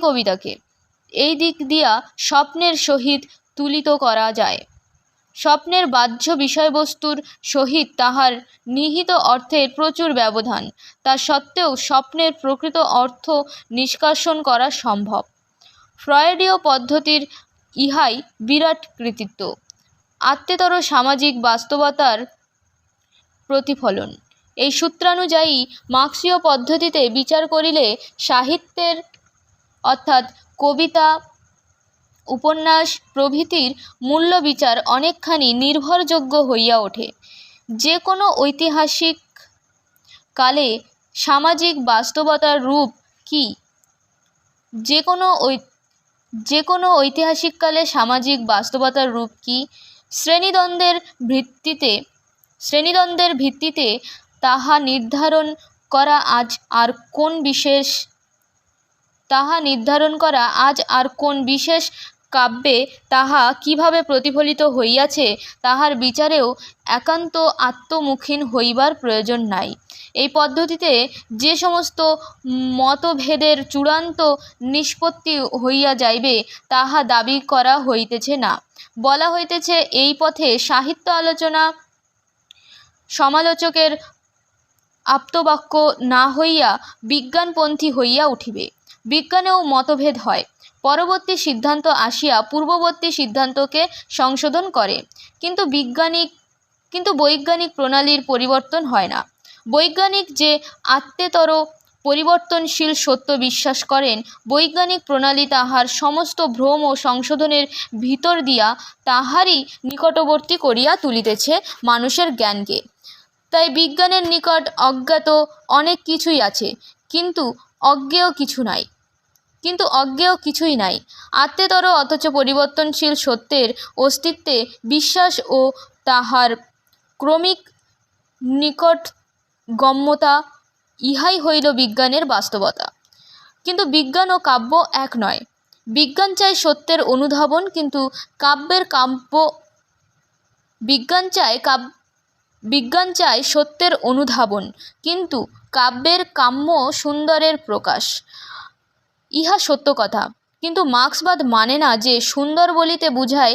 কবিতাকে এই দিক দিয়া স্বপ্নের সহিত তুলিত করা যায়। স্বপ্নের বাহ্য বিষয়বস্তুর সহিত তাহার নিহিত অর্থের প্রচুর ব্যবধান, তা সত্ত্বেও স্বপ্নের প্রকৃত অর্থ নিষ্কাশন করা সম্ভব। ফ্রয়েডীয় পদ্ধতির ইহাই বিরাট কৃতিত্ব, আত্মেতর সামাজিক বাস্তবতার প্রতিফলন। এই সূত্রানুযায়ী মার্ক্সীয় পদ্ধতিতে বিচার করিলে সাহিত্যের অর্থাৎ কবিতা, উপন্যাস প্রভৃতির মূল্য বিচার অনেকখানি নির্ভরযোগ্য হইয়া ওঠে। যে কোনো ঐতিহাসিক কালে সামাজিক বাস্তবতার রূপ কী? শ্রেণীদ্বন্দ্বের ভিত্তিতে তাহা নির্ধারণ করা আজ আর কোন বিশেষ কাব্যে তাহা কিভাবে প্রতিফলিত হইয়াছে তাহার বিচারেও একান্ত আত্মমুখীন হইবার প্রয়োজন নাই। এই পদ্ধতিতে যে সমস্ত মতভেদের চূড়ান্ত নিষ্পত্তি হইয়া যাইবে তাহা দাবি করা হইতেছে না। বলা হইতেছে এই পথে সাহিত্য আলোচনা সমালোচকের আপ্তবাক্য না হইয়া বিজ্ঞানপন্থী হইয়া উঠিবে। বিজ্ঞানেও মতভেদ হয়, পরবর্তী সিদ্ধান্ত আসিয়া পূর্ববর্তী সিদ্ধান্তকে সংশোধন করে, কিন্তু বৈজ্ঞানিক প্রণালীর পরিবর্তন হয় না। বৈজ্ঞানিক যে আত্মেতর পরিবর্তনশীল সত্য বিশ্বাস করেন, বৈজ্ঞানিক প্রণালী তাহার সমস্ত ভ্রম ও সংশোধনের ভিতর দিয়া তাহারই নিকটবর্তী করিয়া তুলিতেছে মানুষের জ্ঞানকে। তাই বিজ্ঞানের নিকট অজ্ঞাত অনেক কিছুই আছে, কিন্তু অজ্ঞেয় কিছুই নাই। আত্মেতর অথচ পরিবর্তনশীল সত্যের অস্তিত্বে বিশ্বাস ও তাহার ক্রমিক নিকটগম্যতা, ইহাই হইল বিজ্ঞানের বাস্তবতা। কিন্তু বিজ্ঞান ও কাব্য এক নয়। বিজ্ঞান চায় সত্যের অনুধাবন, কিন্তু বিজ্ঞান চায় সত্যের অনুধাবন, কিন্তু কাব্যের কাম্য সুন্দরের প্রকাশ। ইহা সত্য কথা, কিন্তু মার্ক্সবাদ মানে না যে সুন্দর বলিতে বুঝায়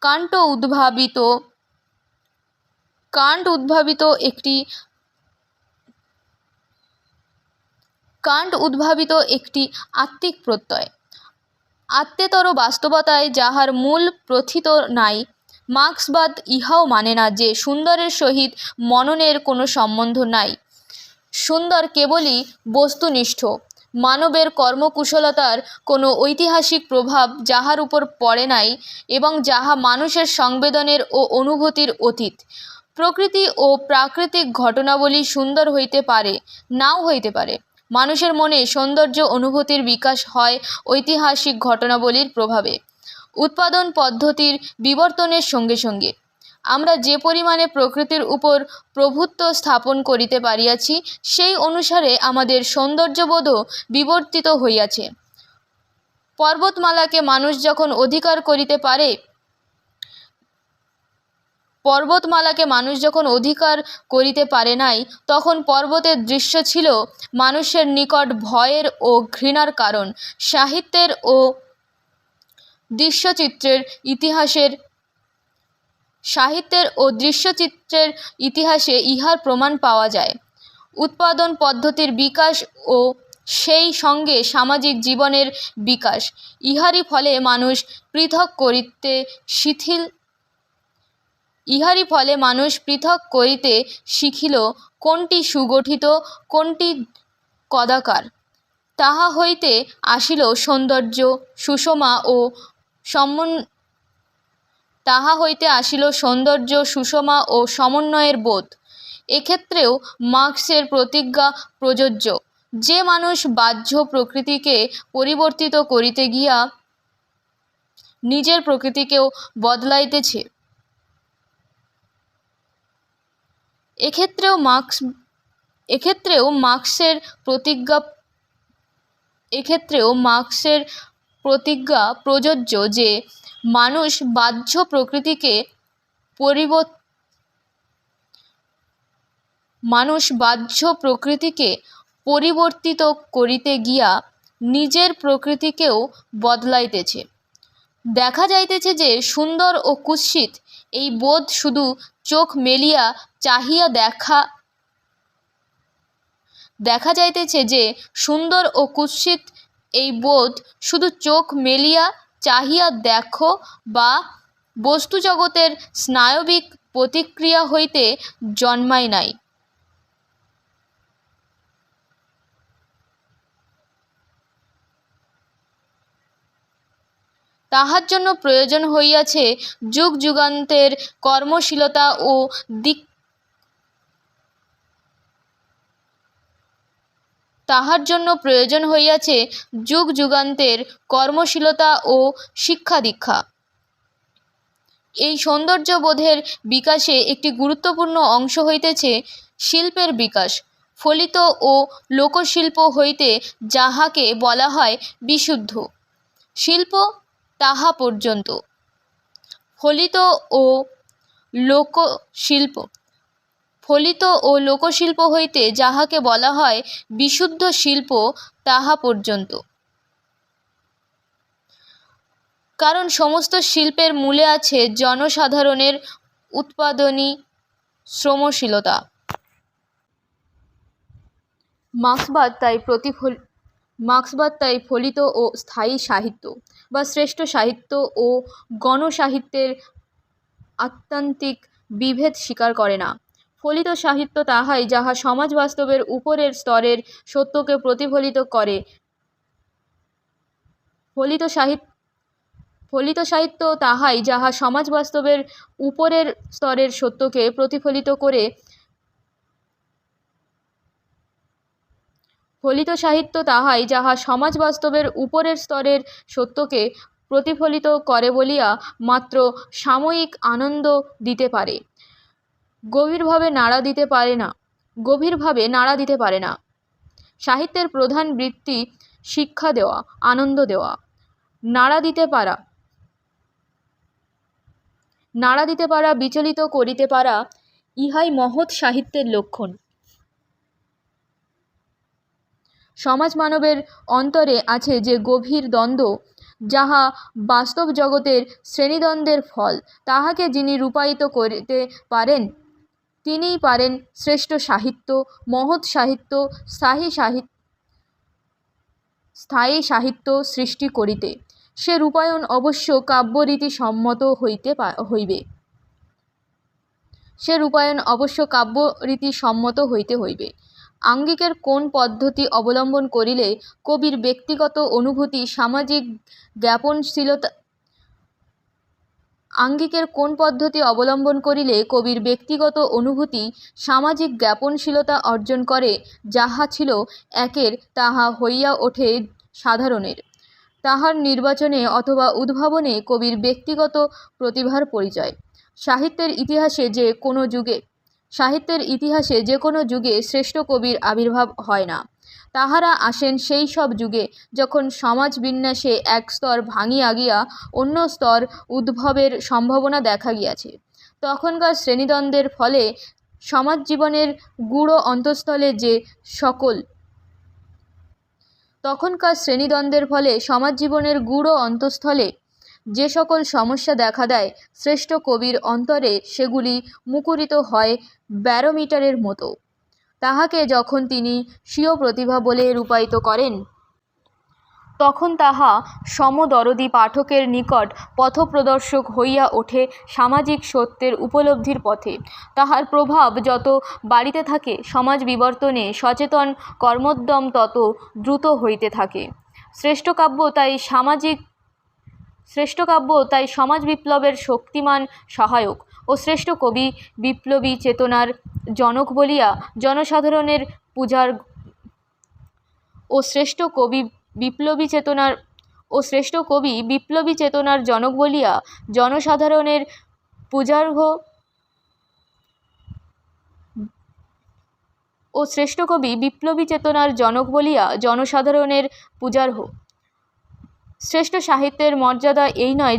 কান্ট উদ্ভাবিত একটি আত্মিক প্রত্যয়। আত্মেতর বাস্তবতায় যাহার মূল প্রথিত নাই, মার্ক্সবাদ ইহাও মানে না যে সুন্দরের সহিত মননের কোনো সম্বন্ধ নাই। সুন্দর কেবলই বস্তুনিষ্ঠ, মানবের কর্মকুশলতার কোনো ঐতিহাসিক প্রভাব যাহার উপর পড়ে নাই এবং যাহা মানুষের সংবেদনের ও অনুভূতির অতীত। প্রকৃতি ও প্রাকৃতিক ঘটনাবলী সুন্দর হইতে পারে, নাও হইতে পারে। মানুষের মনে সৌন্দর্য অনুভূতির বিকাশ হয় ঐতিহাসিক ঘটনাবলীর প্রভাবে, উৎপাদন পদ্ধতির বিবর্তনের সঙ্গে সঙ্গে। আমরা যে পরিমাণে প্রকৃতির উপর প্রভুত্ব স্থাপন করিতে পারিয়াছি, সেই অনুসারে আমাদের সৌন্দর্যবোধও বিবর্তিত হইয়াছে। পর্বতমালাকে মানুষ যখন অধিকার করিতে পারে নাই, তখন পর্বতের দৃশ্য ছিল মানুষের নিকট ভয়ের ও ঘৃণার কারণ। সাহিত্যের ও দৃশ্যচিত্রের ইতিহাসে ইহার প্রমাণ পাওয়া যায়। উৎপাদন পদ্ধতির বিকাশ ও সেই সঙ্গে সামাজিক জীবনের বিকাশ, ইহারই ফলে মানুষ পৃথক করিতে শিখিল কোনটি সুগঠিত, কোনটি কদাকার। তাহা হইতে আসিল সৌন্দর্য, সুষমা ও সমন্বয়ের বোধ। এক্ষেত্রেও মার্ক্সের প্রতিজ্ঞা প্রযোজ্য যে মানুষ বাহ্য প্রকৃতিকে পরিবর্তিত করিতে গিয়া নিজের প্রকৃতিকেও বদলাইতেছে। এক্ষেত্রেও মার্ক্সের প্রতিজ্ঞা প্রযোজ্য যে মানুষ বাহ্য প্রকৃতিকে পরিবর্তিত করিতে গিয়া নিজের প্রকৃতিকেও বদলাইতেছে। দেখা যাইতেছে যে সুন্দর ও কুৎসিত এই বোধ শুধু চোখ মেলিয়া চাহিয়া দেখো বা বস্তুজগতের স্নায়বিক প্রতিক্রিয়া হইতে জন্মায় নাই। তাহার জন্য প্রয়োজন হইয়াছে যুগ যুগান্তের কর্মশীলতা ও শিক্ষা দীক্ষা। এই সৌন্দর্যবোধের বিকাশে একটি গুরুত্বপূর্ণ অংশ হইতেছে শিল্পের বিকাশ। ফলিত ও লোকশিল্প হইতে যাহাকে বলা হয় বিশুদ্ধ শিল্প, তাহা পর্যন্ত। ফলিত ও লোকশিল্প হইতে যাহাকে বলা হয় বিশুদ্ধ শিল্প, তাহা পর্যন্ত। কারণ সমস্ত শিল্পের মূলে আছে জনসাধারণের উৎপাদনী শ্রমশীলতা। মার্ক্সবাদ তাই ফলিত ও স্থায়ী সাহিত্য বা শ্রেষ্ঠ সাহিত্য ও গণসাহিত্যের আত্যন্তিক বিভেদ স্বীকার করে না। ফলিত সাহিত্য তাহাই যাহা সমাজ বাস্তবের উপরের স্তরের সত্যকে প্রতিফলিত করে। ফলিত সাহিত্য তাহাই যাহা সমাজ বাস্তবের উপরের স্তরের সত্যকে প্রতিফলিত করে। ফলিত সাহিত্য তাহাই যাহা সমাজ বাস্তবের উপরের স্তরের সত্যকে প্রতিফলিত করে বলিয়া মাত্র সাময়িক আনন্দ দিতে পারে, গভীরভাবে নাড়া দিতে পারে না। সাহিত্যের প্রধান বৃত্তি শিক্ষা দেওয়া, আনন্দ দেওয়া, নাড়া দিতে পারা, বিচলিত করিতে পারা, ইহাই মহৎ সাহিত্যের লক্ষণ। সমাজ মানবের অন্তরে আছে যে গভীর দ্বন্দ্ব, যাহা বাস্তব জগতের শ্রেণীদ্বন্দ্বের ফল, তাহাকে যিনি রূপায়িত করিতে পারেন, তিনিই পারেন শ্রেষ্ঠ সাহিত্য, মহৎ সাহিত্য, স্থায়ী সাহিত্য সৃষ্টি করিতে। সে রূপায়ণ অবশ্য কাব্যরীতি সম্মত হইতে হইবে। আঙ্গিকের কোন পদ্ধতি অবলম্বন করিলে কবির ব্যক্তিগত অনুভূতি সামাজিক জ্ঞাপনশীলতা অর্জন করে, যাহা ছিল একের তাহা হইয়া ওঠে সাধারণের। তাহার নির্বাচনে অথবা উদ্ভাবনে কবির ব্যক্তিগত প্রতিভার পরিচয়। সাহিত্যের ইতিহাসে যে কোনো যুগে শ্রেষ্ঠ কবির আবির্ভাব হয় না। তাহারা আসেন সেই সব যুগে যখন সমাজ বিন্যাসে এক স্তর ভাঙিয়া গিয়া অন্য স্তর উদ্ভবের সম্ভাবনা দেখা গিয়াছে। তখনকার শ্রেণীদ্বন্দ্বের ফলে সমাজ জীবনের গূঢ় অন্তঃস্থলে যে সকল সমস্যা দেখা দেয়, শ্রেষ্ঠ কবির অন্তরে সেগুলি মুখরিত হয় ব্যারোমিটারের মতো। তাহাকে যখন তিনি স্বীয় প্রতিভা বলে রূপায়িত করেন, তখন তাহা সমদরদী পাঠকের নিকট পথপ্রদর্শক হইয়া ওঠে সামাজিক সত্যের উপলব্ধির পথে। তাহার প্রভাব যত বাড়িতে থাকে, সমাজ বিবর্তনে সচেতন কর্মোদ্যম তত দ্রুত হইতে থাকে। শ্রেষ্ঠ কাব্য তাই সমাজ বিপ্লবের শক্তিমান সহায়ক, ও শ্রেষ্ঠ কবি বিপ্লবী চেতনার জনক বলিয়া জনসাধারণের পূজার্হ। শ্রেষ্ঠ সাহিত্যের মর্যাদা এই নয়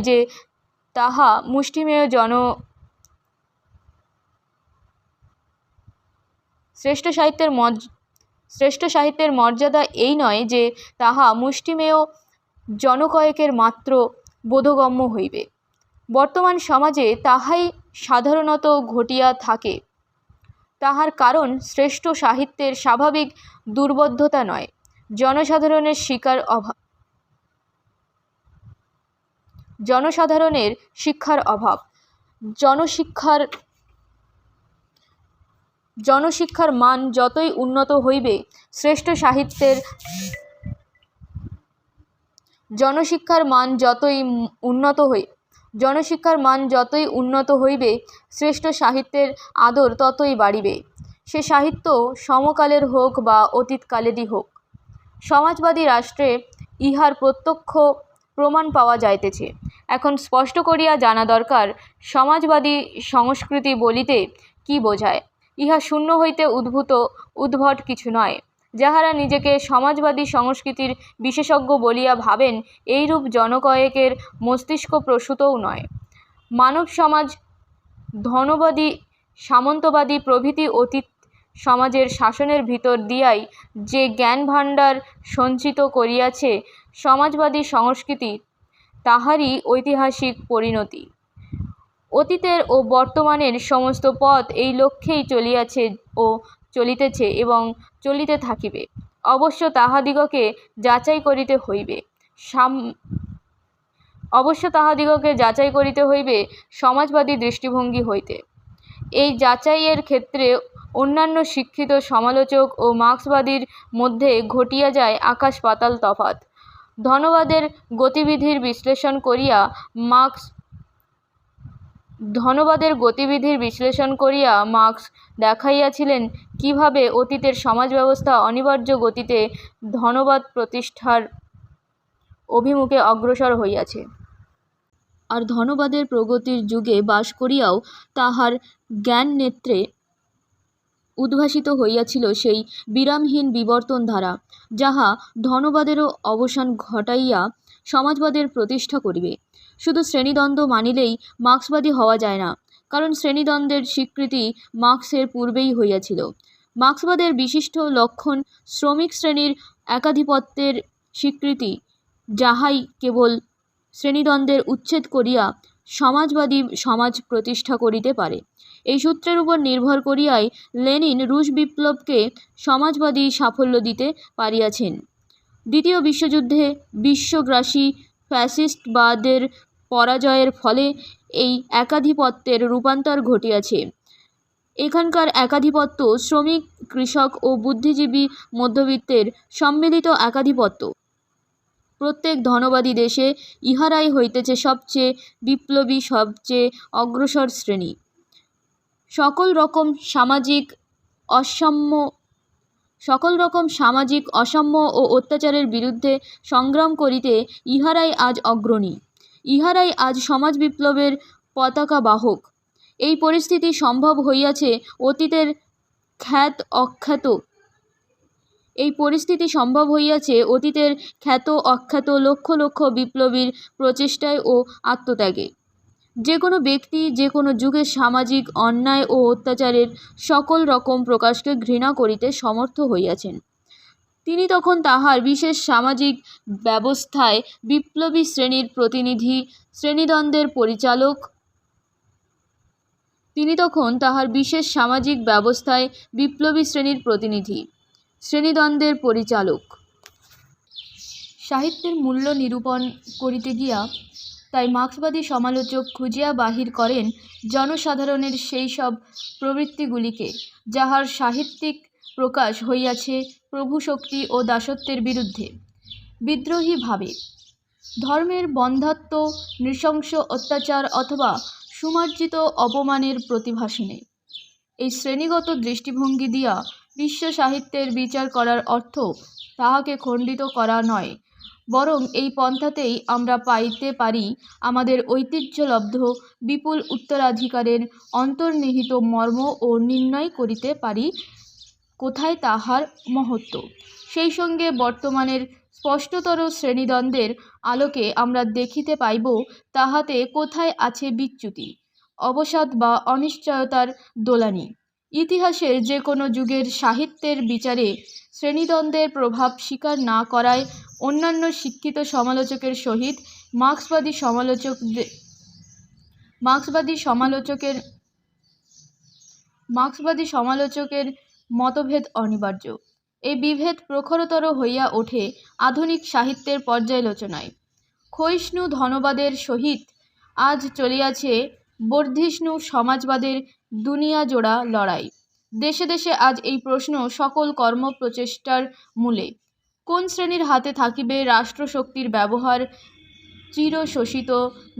যে তাহা মুষ্টিমেয় জনকয়েকের মাত্র বোধগম্য হইবে। বর্তমান সমাজে তাহাই সাধারণত ঘটিয়া থাকে। তাহার কারণ শ্রেষ্ঠ সাহিত্যের স্বাভাবিক দুর্বোধ্যতা নয়, জনসাধারণের শিক্ষার অভাব। জনশিক্ষার মান যতই উন্নত হইবে, শ্রেষ্ঠ সাহিত্যের আদর ততই বাড়িবে। সে সাহিত্য সমকালের হোক বা অতীতকালেরই হোক। সমাজবাদী রাষ্ট্রে ইহার প্রত্যক্ষ প্রমাণ পাওয়া যাইতেছে। এখন স্পষ্ট করিয়া জানা দরকার, সমাজবাদী সংস্কৃতি বলিতে কি বোঝায়। ইহা শূন্য হইতে উদ্ভট কিছু নয়। যাহারা নিজেকে সমাজবাদী সংস্কৃতির বিশেষজ্ঞ বলিয়া ভাবেন, এইরূপ জনকয়েকের মস্তিষ্কপ্রসূতও নয়। মানব সমাজ ধনবাদী, সামন্তবাদী প্রভৃতি অতীত সমাজের শাসনের ভিতর দিয়াই যে জ্ঞানভাণ্ডার সঞ্চিত করিয়াছে সমাজবাদী সংস্কৃতি, তাহারই ঐতিহাসিক পরিণতি। অতীতের ও বর্তমানের সমস্ত পথ এই লক্ষ্যেই চলিয়াছে ও চলিতেছে এবং চলিতে থাকিবে। অবশ্য তাহাদিগকে যাচাই করিতে হইবে সমাজবাদী দৃষ্টিভঙ্গি হইতে। এই যাচাইয়ের ক্ষেত্রে অন্যান্য শিক্ষিত সমালোচক ও মার্ক্সবাদীর মধ্যে ঘটিয়া যায় আকাশ পাতাল তফাত। ধনবাদের গতিবিধির বিশ্লেষণ করিয়া মার্ক্স দেখাইয়াছিলেন কিভাবে অতীতের সমাজব্যবস্থা অনিবার্য গতিতে ধনবাদ প্রতিষ্ঠার অভিমুখে অগ্রসর হইয়াছে। আর ধনবাদের প্রগতির যুগে বাস করিয়াও তাহার জ্ঞাননেত্রে উদ্ভাসিত হইয়াছিল সেই বিরামহীন বিবর্তন ধারা, যাহা ধনবাদেরও অবসান ঘটাইয়া সমাজবাদের প্রতিষ্ঠা করিবে। শুধু শ্রেণীদ্বন্দ্ব মানিলেই মার্ক্সবাদী হওয়া যায় না, কারণ শ্রেণীদ্বন্দ্বের স্বীকৃতি মার্ক্সের পূর্বেই হইয়াছিল। মার্ক্সবাদের বিশিষ্ট লক্ষণ শ্রমিক শ্রেণীর একাধিপত্যের স্বীকৃতি, যাহাই কেবল শ্রেণীদ্বন্দ্বের উচ্ছেদ করিয়া সমাজবাদী সমাজ প্রতিষ্ঠা করিতে পারে। এই সূত্রের উপর নির্ভর করিয়াই লেনিন রুশ বিপ্লবকে সমাজবাদী সাফল্য দিতে পারিয়াছেন। দ্বিতীয় বিশ্বযুদ্ধে বিশ্বগ্রাসী ফ্যাসিস্টবাদের পরাজয়ের ফলে এই একাধিপত্যের রূপান্তর ঘটিয়াছে। এখানকার একাধিপত্য শ্রমিক, কৃষক ও বুদ্ধিজীবী মধ্যবিত্তের সম্মিলিত একাধিপত্য। প্রত্যেক ধনবাদী দেশে ইহারাই হইতেছে সবচেয়ে বিপ্লবী, সবচেয়ে অগ্রসর শ্রেণী। সকল রকম সামাজিক অসাম্য ও অত্যাচারের বিরুদ্ধে সংগ্রাম করিতে ইহারাই আজ অগ্রণী। ইহারাই আজ সমাজ বিপ্লবের পতাকা বাহক। এই পরিস্থিতি সম্ভব হইয়াছে অতীতের খ্যাত অখ্যাত লক্ষ লক্ষ বিপ্লবীর প্রচেষ্টায় ও আত্মত্যাগে। যে কোনো ব্যক্তি যে কোনো যুগের সামাজিক অন্যায় ও অত্যাচারের সকল রকম প্রকাশকে ঘৃণা করিতে সমর্থ হইয়াছেন। তিনি তখন তাহার বিশেষ সামাজিক ব্যবস্থায় বিপ্লবী শ্রেণীর প্রতিনিধি শ্রেণীদ্বন্দ্বের পরিচালক। সাহিত্যের মূল্য নিরূপণ করিতে গিয়া তাই মার্ক্সবাদী সমালোচক খুঁজিয়া বাহির করেন জনসাধারণের সেই সব প্রবৃত্তিগুলিকে, যাহার সাহিত্যিক প্রকাশ হইয়াছে প্রভুশক্তি ও দাসত্বের বিরুদ্ধে, বিদ্রোহী ভাবে, ধর্মের বন্ধ্যাত্ব, নৃশংস অত্যাচার অথবা সুমার্জিত অপমানের প্রতিভাসনে। এই শ্রেণীগত দৃষ্টিভঙ্গি দিয়া বিশ্ব সাহিত্যের বিচার করার অর্থ তাহাকে খণ্ডিত করা নয়, বরং এই পন্থাতেই আমরা পাইতে পারি আমাদের ঐতিহ্যলব্ধ বিপুল উত্তরাধিকারের অন্তর্নিহিত মর্ম ও নির্ণয় করিতে পারি কোথায় তাহার মহত্ত্ব। সেই সঙ্গে বর্তমানের স্পষ্টতর শ্রেণীদ্বন্দ্বের আলোকে আমরা দেখিতে পাইব তাহাতে কোথায় আছে বিচ্যুতি, অবসাদ বা অনিশ্চয়তার দোলানি। ইতিহাসের যে কোনো যুগের সাহিত্যের বিচারে শ্রেণীদ্বন্দ্বের প্রভাব স্বীকার না করায় অন্যান্য শিক্ষিত সমালোচকের সহিত মার্ক্সবাদী সমালোচকের মতভেদ অনিবার্য। এই বিভেদ প্রখরতর হইয়া ওঠে আধুনিক সাহিত্যের পর্যালোচনায়। ক্ষয়িষ্ণু ধনবাদের সহিত আজ চলিয়াছে বর্ধিষ্ণু সমাজবাদের দুনিয়াজোড়া লড়াই। দেশে দেশে আজ এই প্রশ্ন সকল কর্মপ্রচেষ্টার মূলে। কোন শ্রেণীর হাতে থাকিবে রাষ্ট্রশক্তির ব্যবহার, চিরশোষিত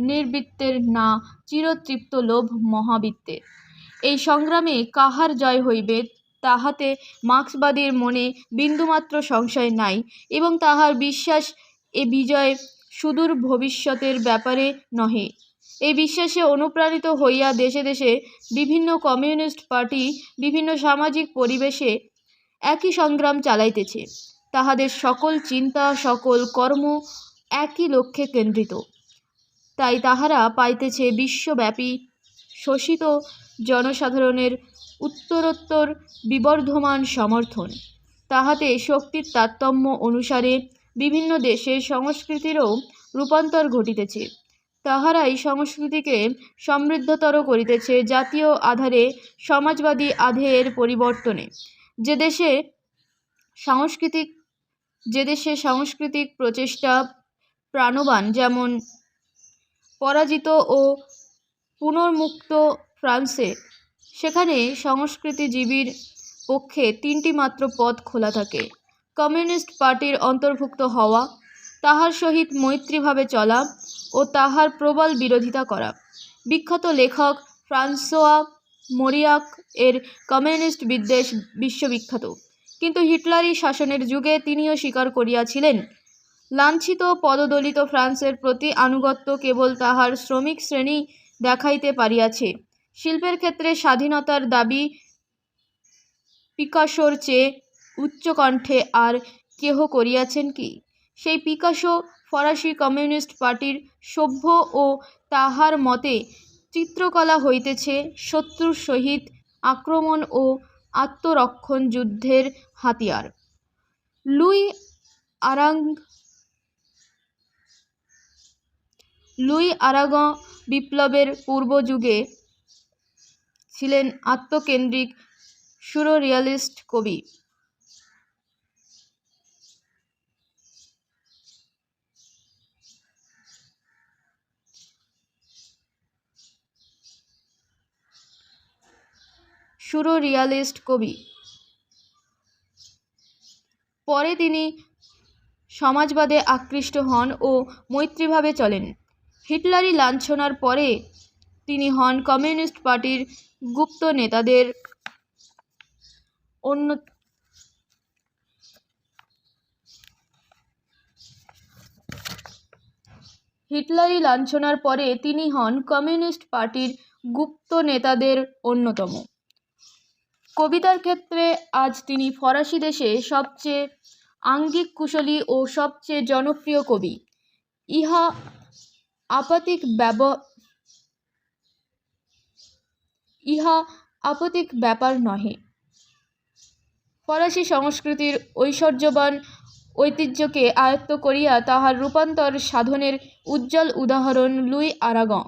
নির্বৃত্তের না চিরতৃপ্ত লোভ মহাবৃত্তের? এই সংগ্রামে কাহার জয় হইবে তাহাতে মার্ক্সবাদীর মনে বিন্দুমাত্র সংশয় নাই, এবং তাহার বিশ্বাস এ বিজয় সুদূর ভবিষ্যতের ব্যাপারে নহে। এই বিশ্বাসে অনুপ্রাণিত হইয়া দেশে দেশে বিভিন্ন কমিউনিস্ট পার্টি বিভিন্ন সামাজিক পরিবেশে একই সংগ্রাম চালাইতেছে। তাহাদের সকল চিন্তা সকল কর্ম একই লক্ষ্যে কেন্দ্রিত। তাই তাহারা পাইতেছে বিশ্বব্যাপী শোষিত জনসাধারণের উত্তরোত্তর বিবর্ধমান সমর্থন। তাহাতে শক্তির তারতম্য অনুসারে বিভিন্ন দেশের সংস্কৃতিরও রূপান্তর ঘটিতেছে। তাহারাই সংস্কৃতিকে সমৃদ্ধতর করিতেছে জাতীয় আধারে সমাজবাদী আধেয়ের পরিবর্তনে। যে দেশে সাংস্কৃতিক প্রচেষ্টা প্রাণবান, যেমন পরাজিত ও পুনর্মুক্ত ফ্রান্সে, সেখানে সংস্কৃতিজীবীর পক্ষে তিনটি মাত্র পথ খোলা থাকে: কমিউনিস্ট পার্টির অন্তর্ভুক্ত হওয়া, তাহার সহিত মৈত্রীভাবে চলা ও তাহার প্রবল বিরোধিতা করা। বিখ্যাত লেখক ফ্রান্সোয়া মরিয়াক এর কমিউনিস্ট বিদ্বেষ বিশ্ববিখ্যাত, কিন্তু হিটলারি শাসনের যুগে তিনিও স্বীকার করিয়াছিলেন, লাঞ্ছিত পদদলিত ফ্রান্সের প্রতি আনুগত্য কেবল তাহার শ্রমিক শ্রেণী দেখাইতে পারিয়াছে। শিল্পের ক্ষেত্রে স্বাধীনতার দাবি পিকাসোর চেয়ে উচ্চকণ্ঠে আর কেহ করিয়াছেন কি? সেই পিকাসো ফরাসি কমিউনিস্ট পার্টির সভ্য ও তাহার মতে চিত্রকলা হইতেছে শত্রুর সহিত আক্রমণ ও আত্মরক্ষণ যুদ্ধের হাতিয়ার। লুই আরাগঁ বিপ্লবের পূর্বযুগে ছিলেন আত্মকেন্দ্রিক সুররিয়ালিস্ট কবি। পরে তিনি সমাজবাদে আকৃষ্ট হন ও মৈত্রীভাবে চলেন। হিটলারি লাঞ্ছনার পরে তিনি হন কমিউনিস্ট পার্টির গুপ্ত নেতাদের গুপ্ত নেতাদের অন্যতম। কবিতার ক্ষেত্রে আজ তিনি ফরাসি দেশে সবচেয়ে আঙ্গিক কুশলী ও সবচেয়ে জনপ্রিয় কবি। ইহা আপতিক ব্যাপার নহে। ফরাসি সংস্কৃতির ঐশ্বর্যবান ঐতিহ্যকে আয়ত্ত করিয়া তাহার রূপান্তর সাধনের উজ্জ্বল উদাহরণ লুই আরাগঁ।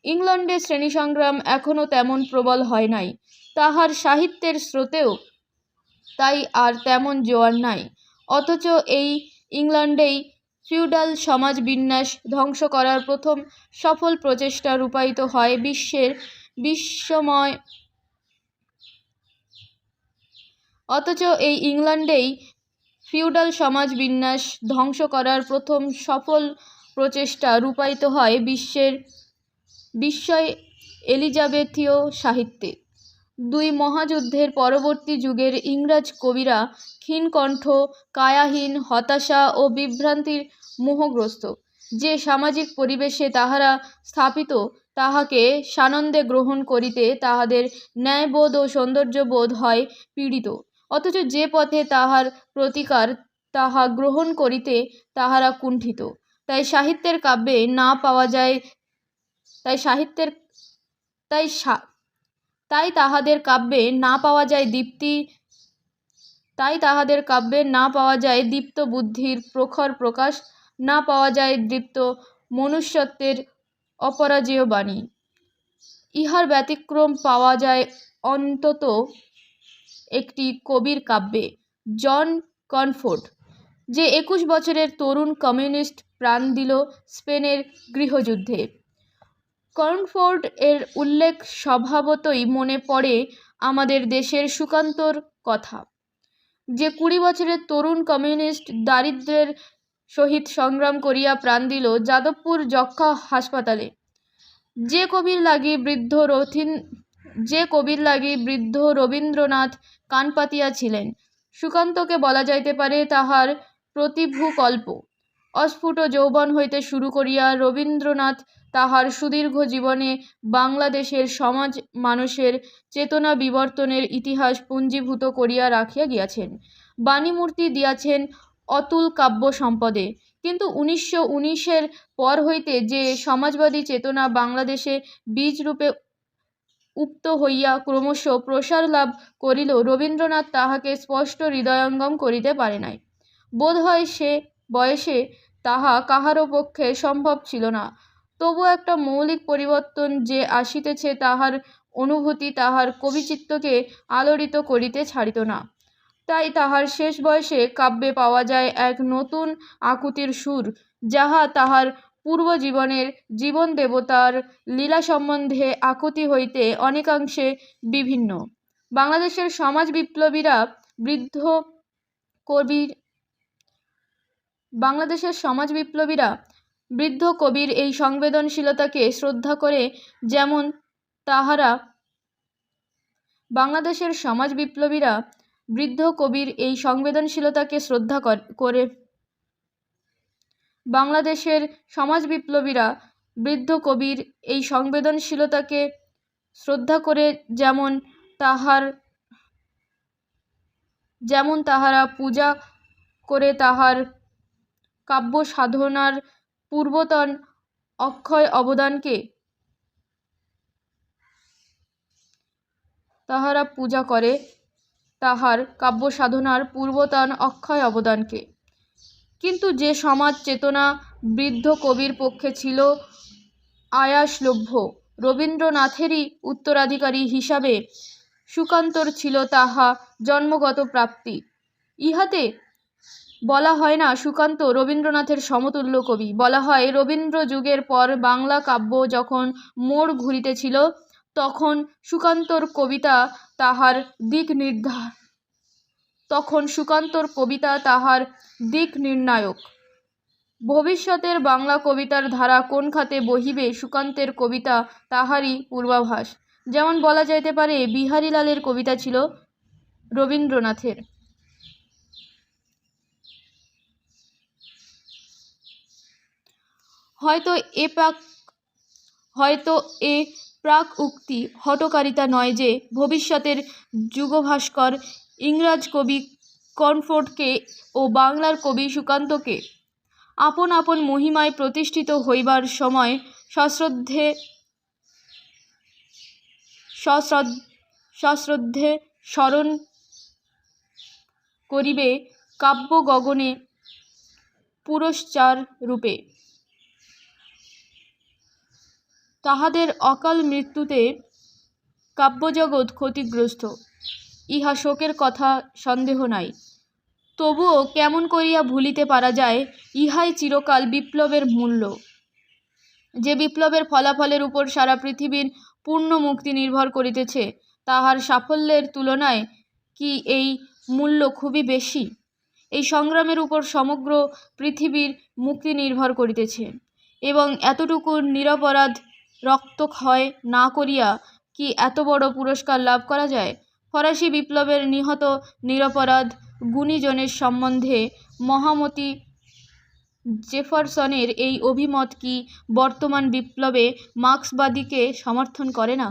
ইংল্যান্ডে শ্রেণীসংগ্রাম এখনও তেমন প্রবল হয় নাই, তাহার সাহিত্যের স্রোতেও তাই আর তেমন জোয়ার নাই। অথচ এই ইংল্যান্ডেই ফিউডাল সমাজ বিন্যাস ধ্বংস করার প্রথম সফল প্রচেষ্টা রূপায়িত হয় অথচ এই ইংল্যান্ডেই ফিউডাল সমাজ বিন্যাস ধ্বংস করার প্রথম সফল প্রচেষ্টা রূপায়িত হয় বিস্ময় এলিজাবেথীয় সাহিত্যে। দুই মহাযুদ্ধের পরবর্তী যুগের ইংরাজ কবিরা ক্ষীণকণ্ঠ, কায়াহীন, হতাশা ও বিভ্রান্তির মোহগ্রস্ত যে সামাজিক পরিবেশে তাহারা স্থাপিত, তাহাকে সানন্দে গ্রহণ করিতে তাহাদের ন্যায়বোধ ও সৌন্দর্যবোধ হয় পীড়িত। অথচ যে পথে তাহার প্রতিকার, তাহা গ্রহণ করিতে তাহারা কুণ্ঠিত। তাই সাহিত্যের কাব্যে না পাওয়া যায় তাই তাহাদের কাব্যে না পাওয়া যায় দীপ্ত বুদ্ধির প্রখর প্রকাশ, না পাওয়া যায় দীপ্ত মনুষ্যত্বের অপরাজেয় বাণী। ইহার ব্যতিক্রম পাওয়া যায় অন্তত একটি কবির কাব্যে, জন কনফোর্ড, যে 21 বছরের তরুণ কমিউনিস্ট প্রাণ দিল স্পেনের গৃহযুদ্ধে। কনফোর্ড এর উল্লেখ স্বভাবতই মনে পড়ে আমাদের দেশের সুকান্তর কথা, যে 20 বছরের তরুণ কমিউনিস্ট দারিদ্র্যের সহিত সংগ্রাম করিয়া প্রাণ দিল যাদবপুর যক্ষ্মা হাসপাতালে। যে কবির লাগি বৃদ্ধ রবীন্দ্রনাথ কান পাতিয়াছিলেন, সুকান্তকে বলা যাইতে পারে তাহার প্রতিভূকল্প। অস্ফুট যৌবন হইতে শুরু করিয়া রবীন্দ্রনাথ তাহার সুদীর্ঘ জীবনে বাংলাদেশের সমাজ মানুষের চেতনা বিবর্তনের ইতিহাস পুঞ্জীভূত করিয়া রাখিয়া গিয়াছেন, বাণীমূর্তি দিয়াছেন অতুল কাব্য সম্পদে। কিন্তু 1919-এর পর হইতে যে সমাজবাদী চেতনা বাংলাদেশে বীজরূপে উপ্ত হইয়া ক্রমশ প্রসার লাভ করিল, রবীন্দ্রনাথ তাহাকে স্পষ্ট হৃদয়ঙ্গম করিতে পারে নাই। বোধ হয় সে বয়সে তাহা কাহারও পক্ষে সম্ভব ছিল না। তবু একটা মৌলিক পরিবর্তন যে আসিতেছে, তাহার অনুভূতি তাহার কবিচিত্তকে আলোড়িত করিতে ছাড়িত না। তাই তাহার শেষ বয়সে কাব্যে পাওয়া যায় এক নতুন আকুতির সুর, যাহা তাহার পূর্বজীবনের জীবন দেবতার লীলা সম্বন্ধে আকুতি হইতে অনেকাংশে বিভিন্ন। বাংলাদেশের সমাজ বিপ্লবীরা বৃদ্ধ কবির এই সংবেদনশীলতাকে শ্রদ্ধা করে, যেমন তাহারা পূজা করে তাহার কাব্য সাধনার পূর্বতন অক্ষয় অবদানকে। কিন্তু যে সমাজ চেতনা বৃদ্ধ কবির পক্ষে ছিল আয়াসলভ্য, রবীন্দ্রনাথেরই উত্তরাধিকারী হিসাবে সুকান্তর ছিল তাহা জন্মগত প্রাপ্তি। ইহাতে বলা হয় না সুকান্ত রবীন্দ্রনাথের সমতুল্য কবি, বলা হয় রবীন্দ্র যুগের পর বাংলা কাব্য যখন মোড় ঘুরিতেছিল, তখন সুকান্তর কবিতা তাহার দিক নির্ণায়ক। ভবিষ্যতের বাংলা কবিতার ধারা কোন খাতে বহিবে, সুকান্তের কবিতা তাহারই পূর্বাভাস। যেমন বলা যাইতে পারে বিহারীলালের কবিতা ছিল রবীন্দ্রনাথের। হয়তো এ প্রাক উক্তি হঠকারিতা নয় যে ভবিষ্যতের যুগভাস্কর ইংরাজ কবি কনফোর্ডকে ও বাংলার কবি সুকান্তকে আপন আপন মহিমায় প্রতিষ্ঠিত হইবার সময় সশ্রদ্ধে স্মরণ করিবে কাব্য গগনে পুরস্কার রূপে। তাহাদের অকাল মৃত্যুতে কাব্যজগৎ ক্ষতিগ্রস্ত, ইহা শোকের কথা সন্দেহ নাই। তবুও কেমন করিয়া ভুলিতে পারা যায়, ইহাই চিরকাল বিপ্লবের মূল্য। যে বিপ্লবের ফলাফলের উপর সারা পৃথিবীর পূর্ণ মুক্তি নির্ভর করিতেছে, তাহার সাফল্যের তুলনায় কি এই মূল্য খুবই বেশি? এই সংগ্রামের উপর সমগ্র পৃথিবীর মুক্তি নির্ভর করিতেছে, এবং এতটুকু নিরপরাধ রক্তক্ষয় না করিয়া কি এত বড় পুরস্কার লাভ করা যায়? ফরাসি বিপ্লবের নিহত নিরপরাধ গুণীজনের সম্বন্ধে মহামতি জেফারসনের এই অভিমত কি বর্তমান বিপ্লবে মার্ক্সবাদীকে সমর্থন করে না?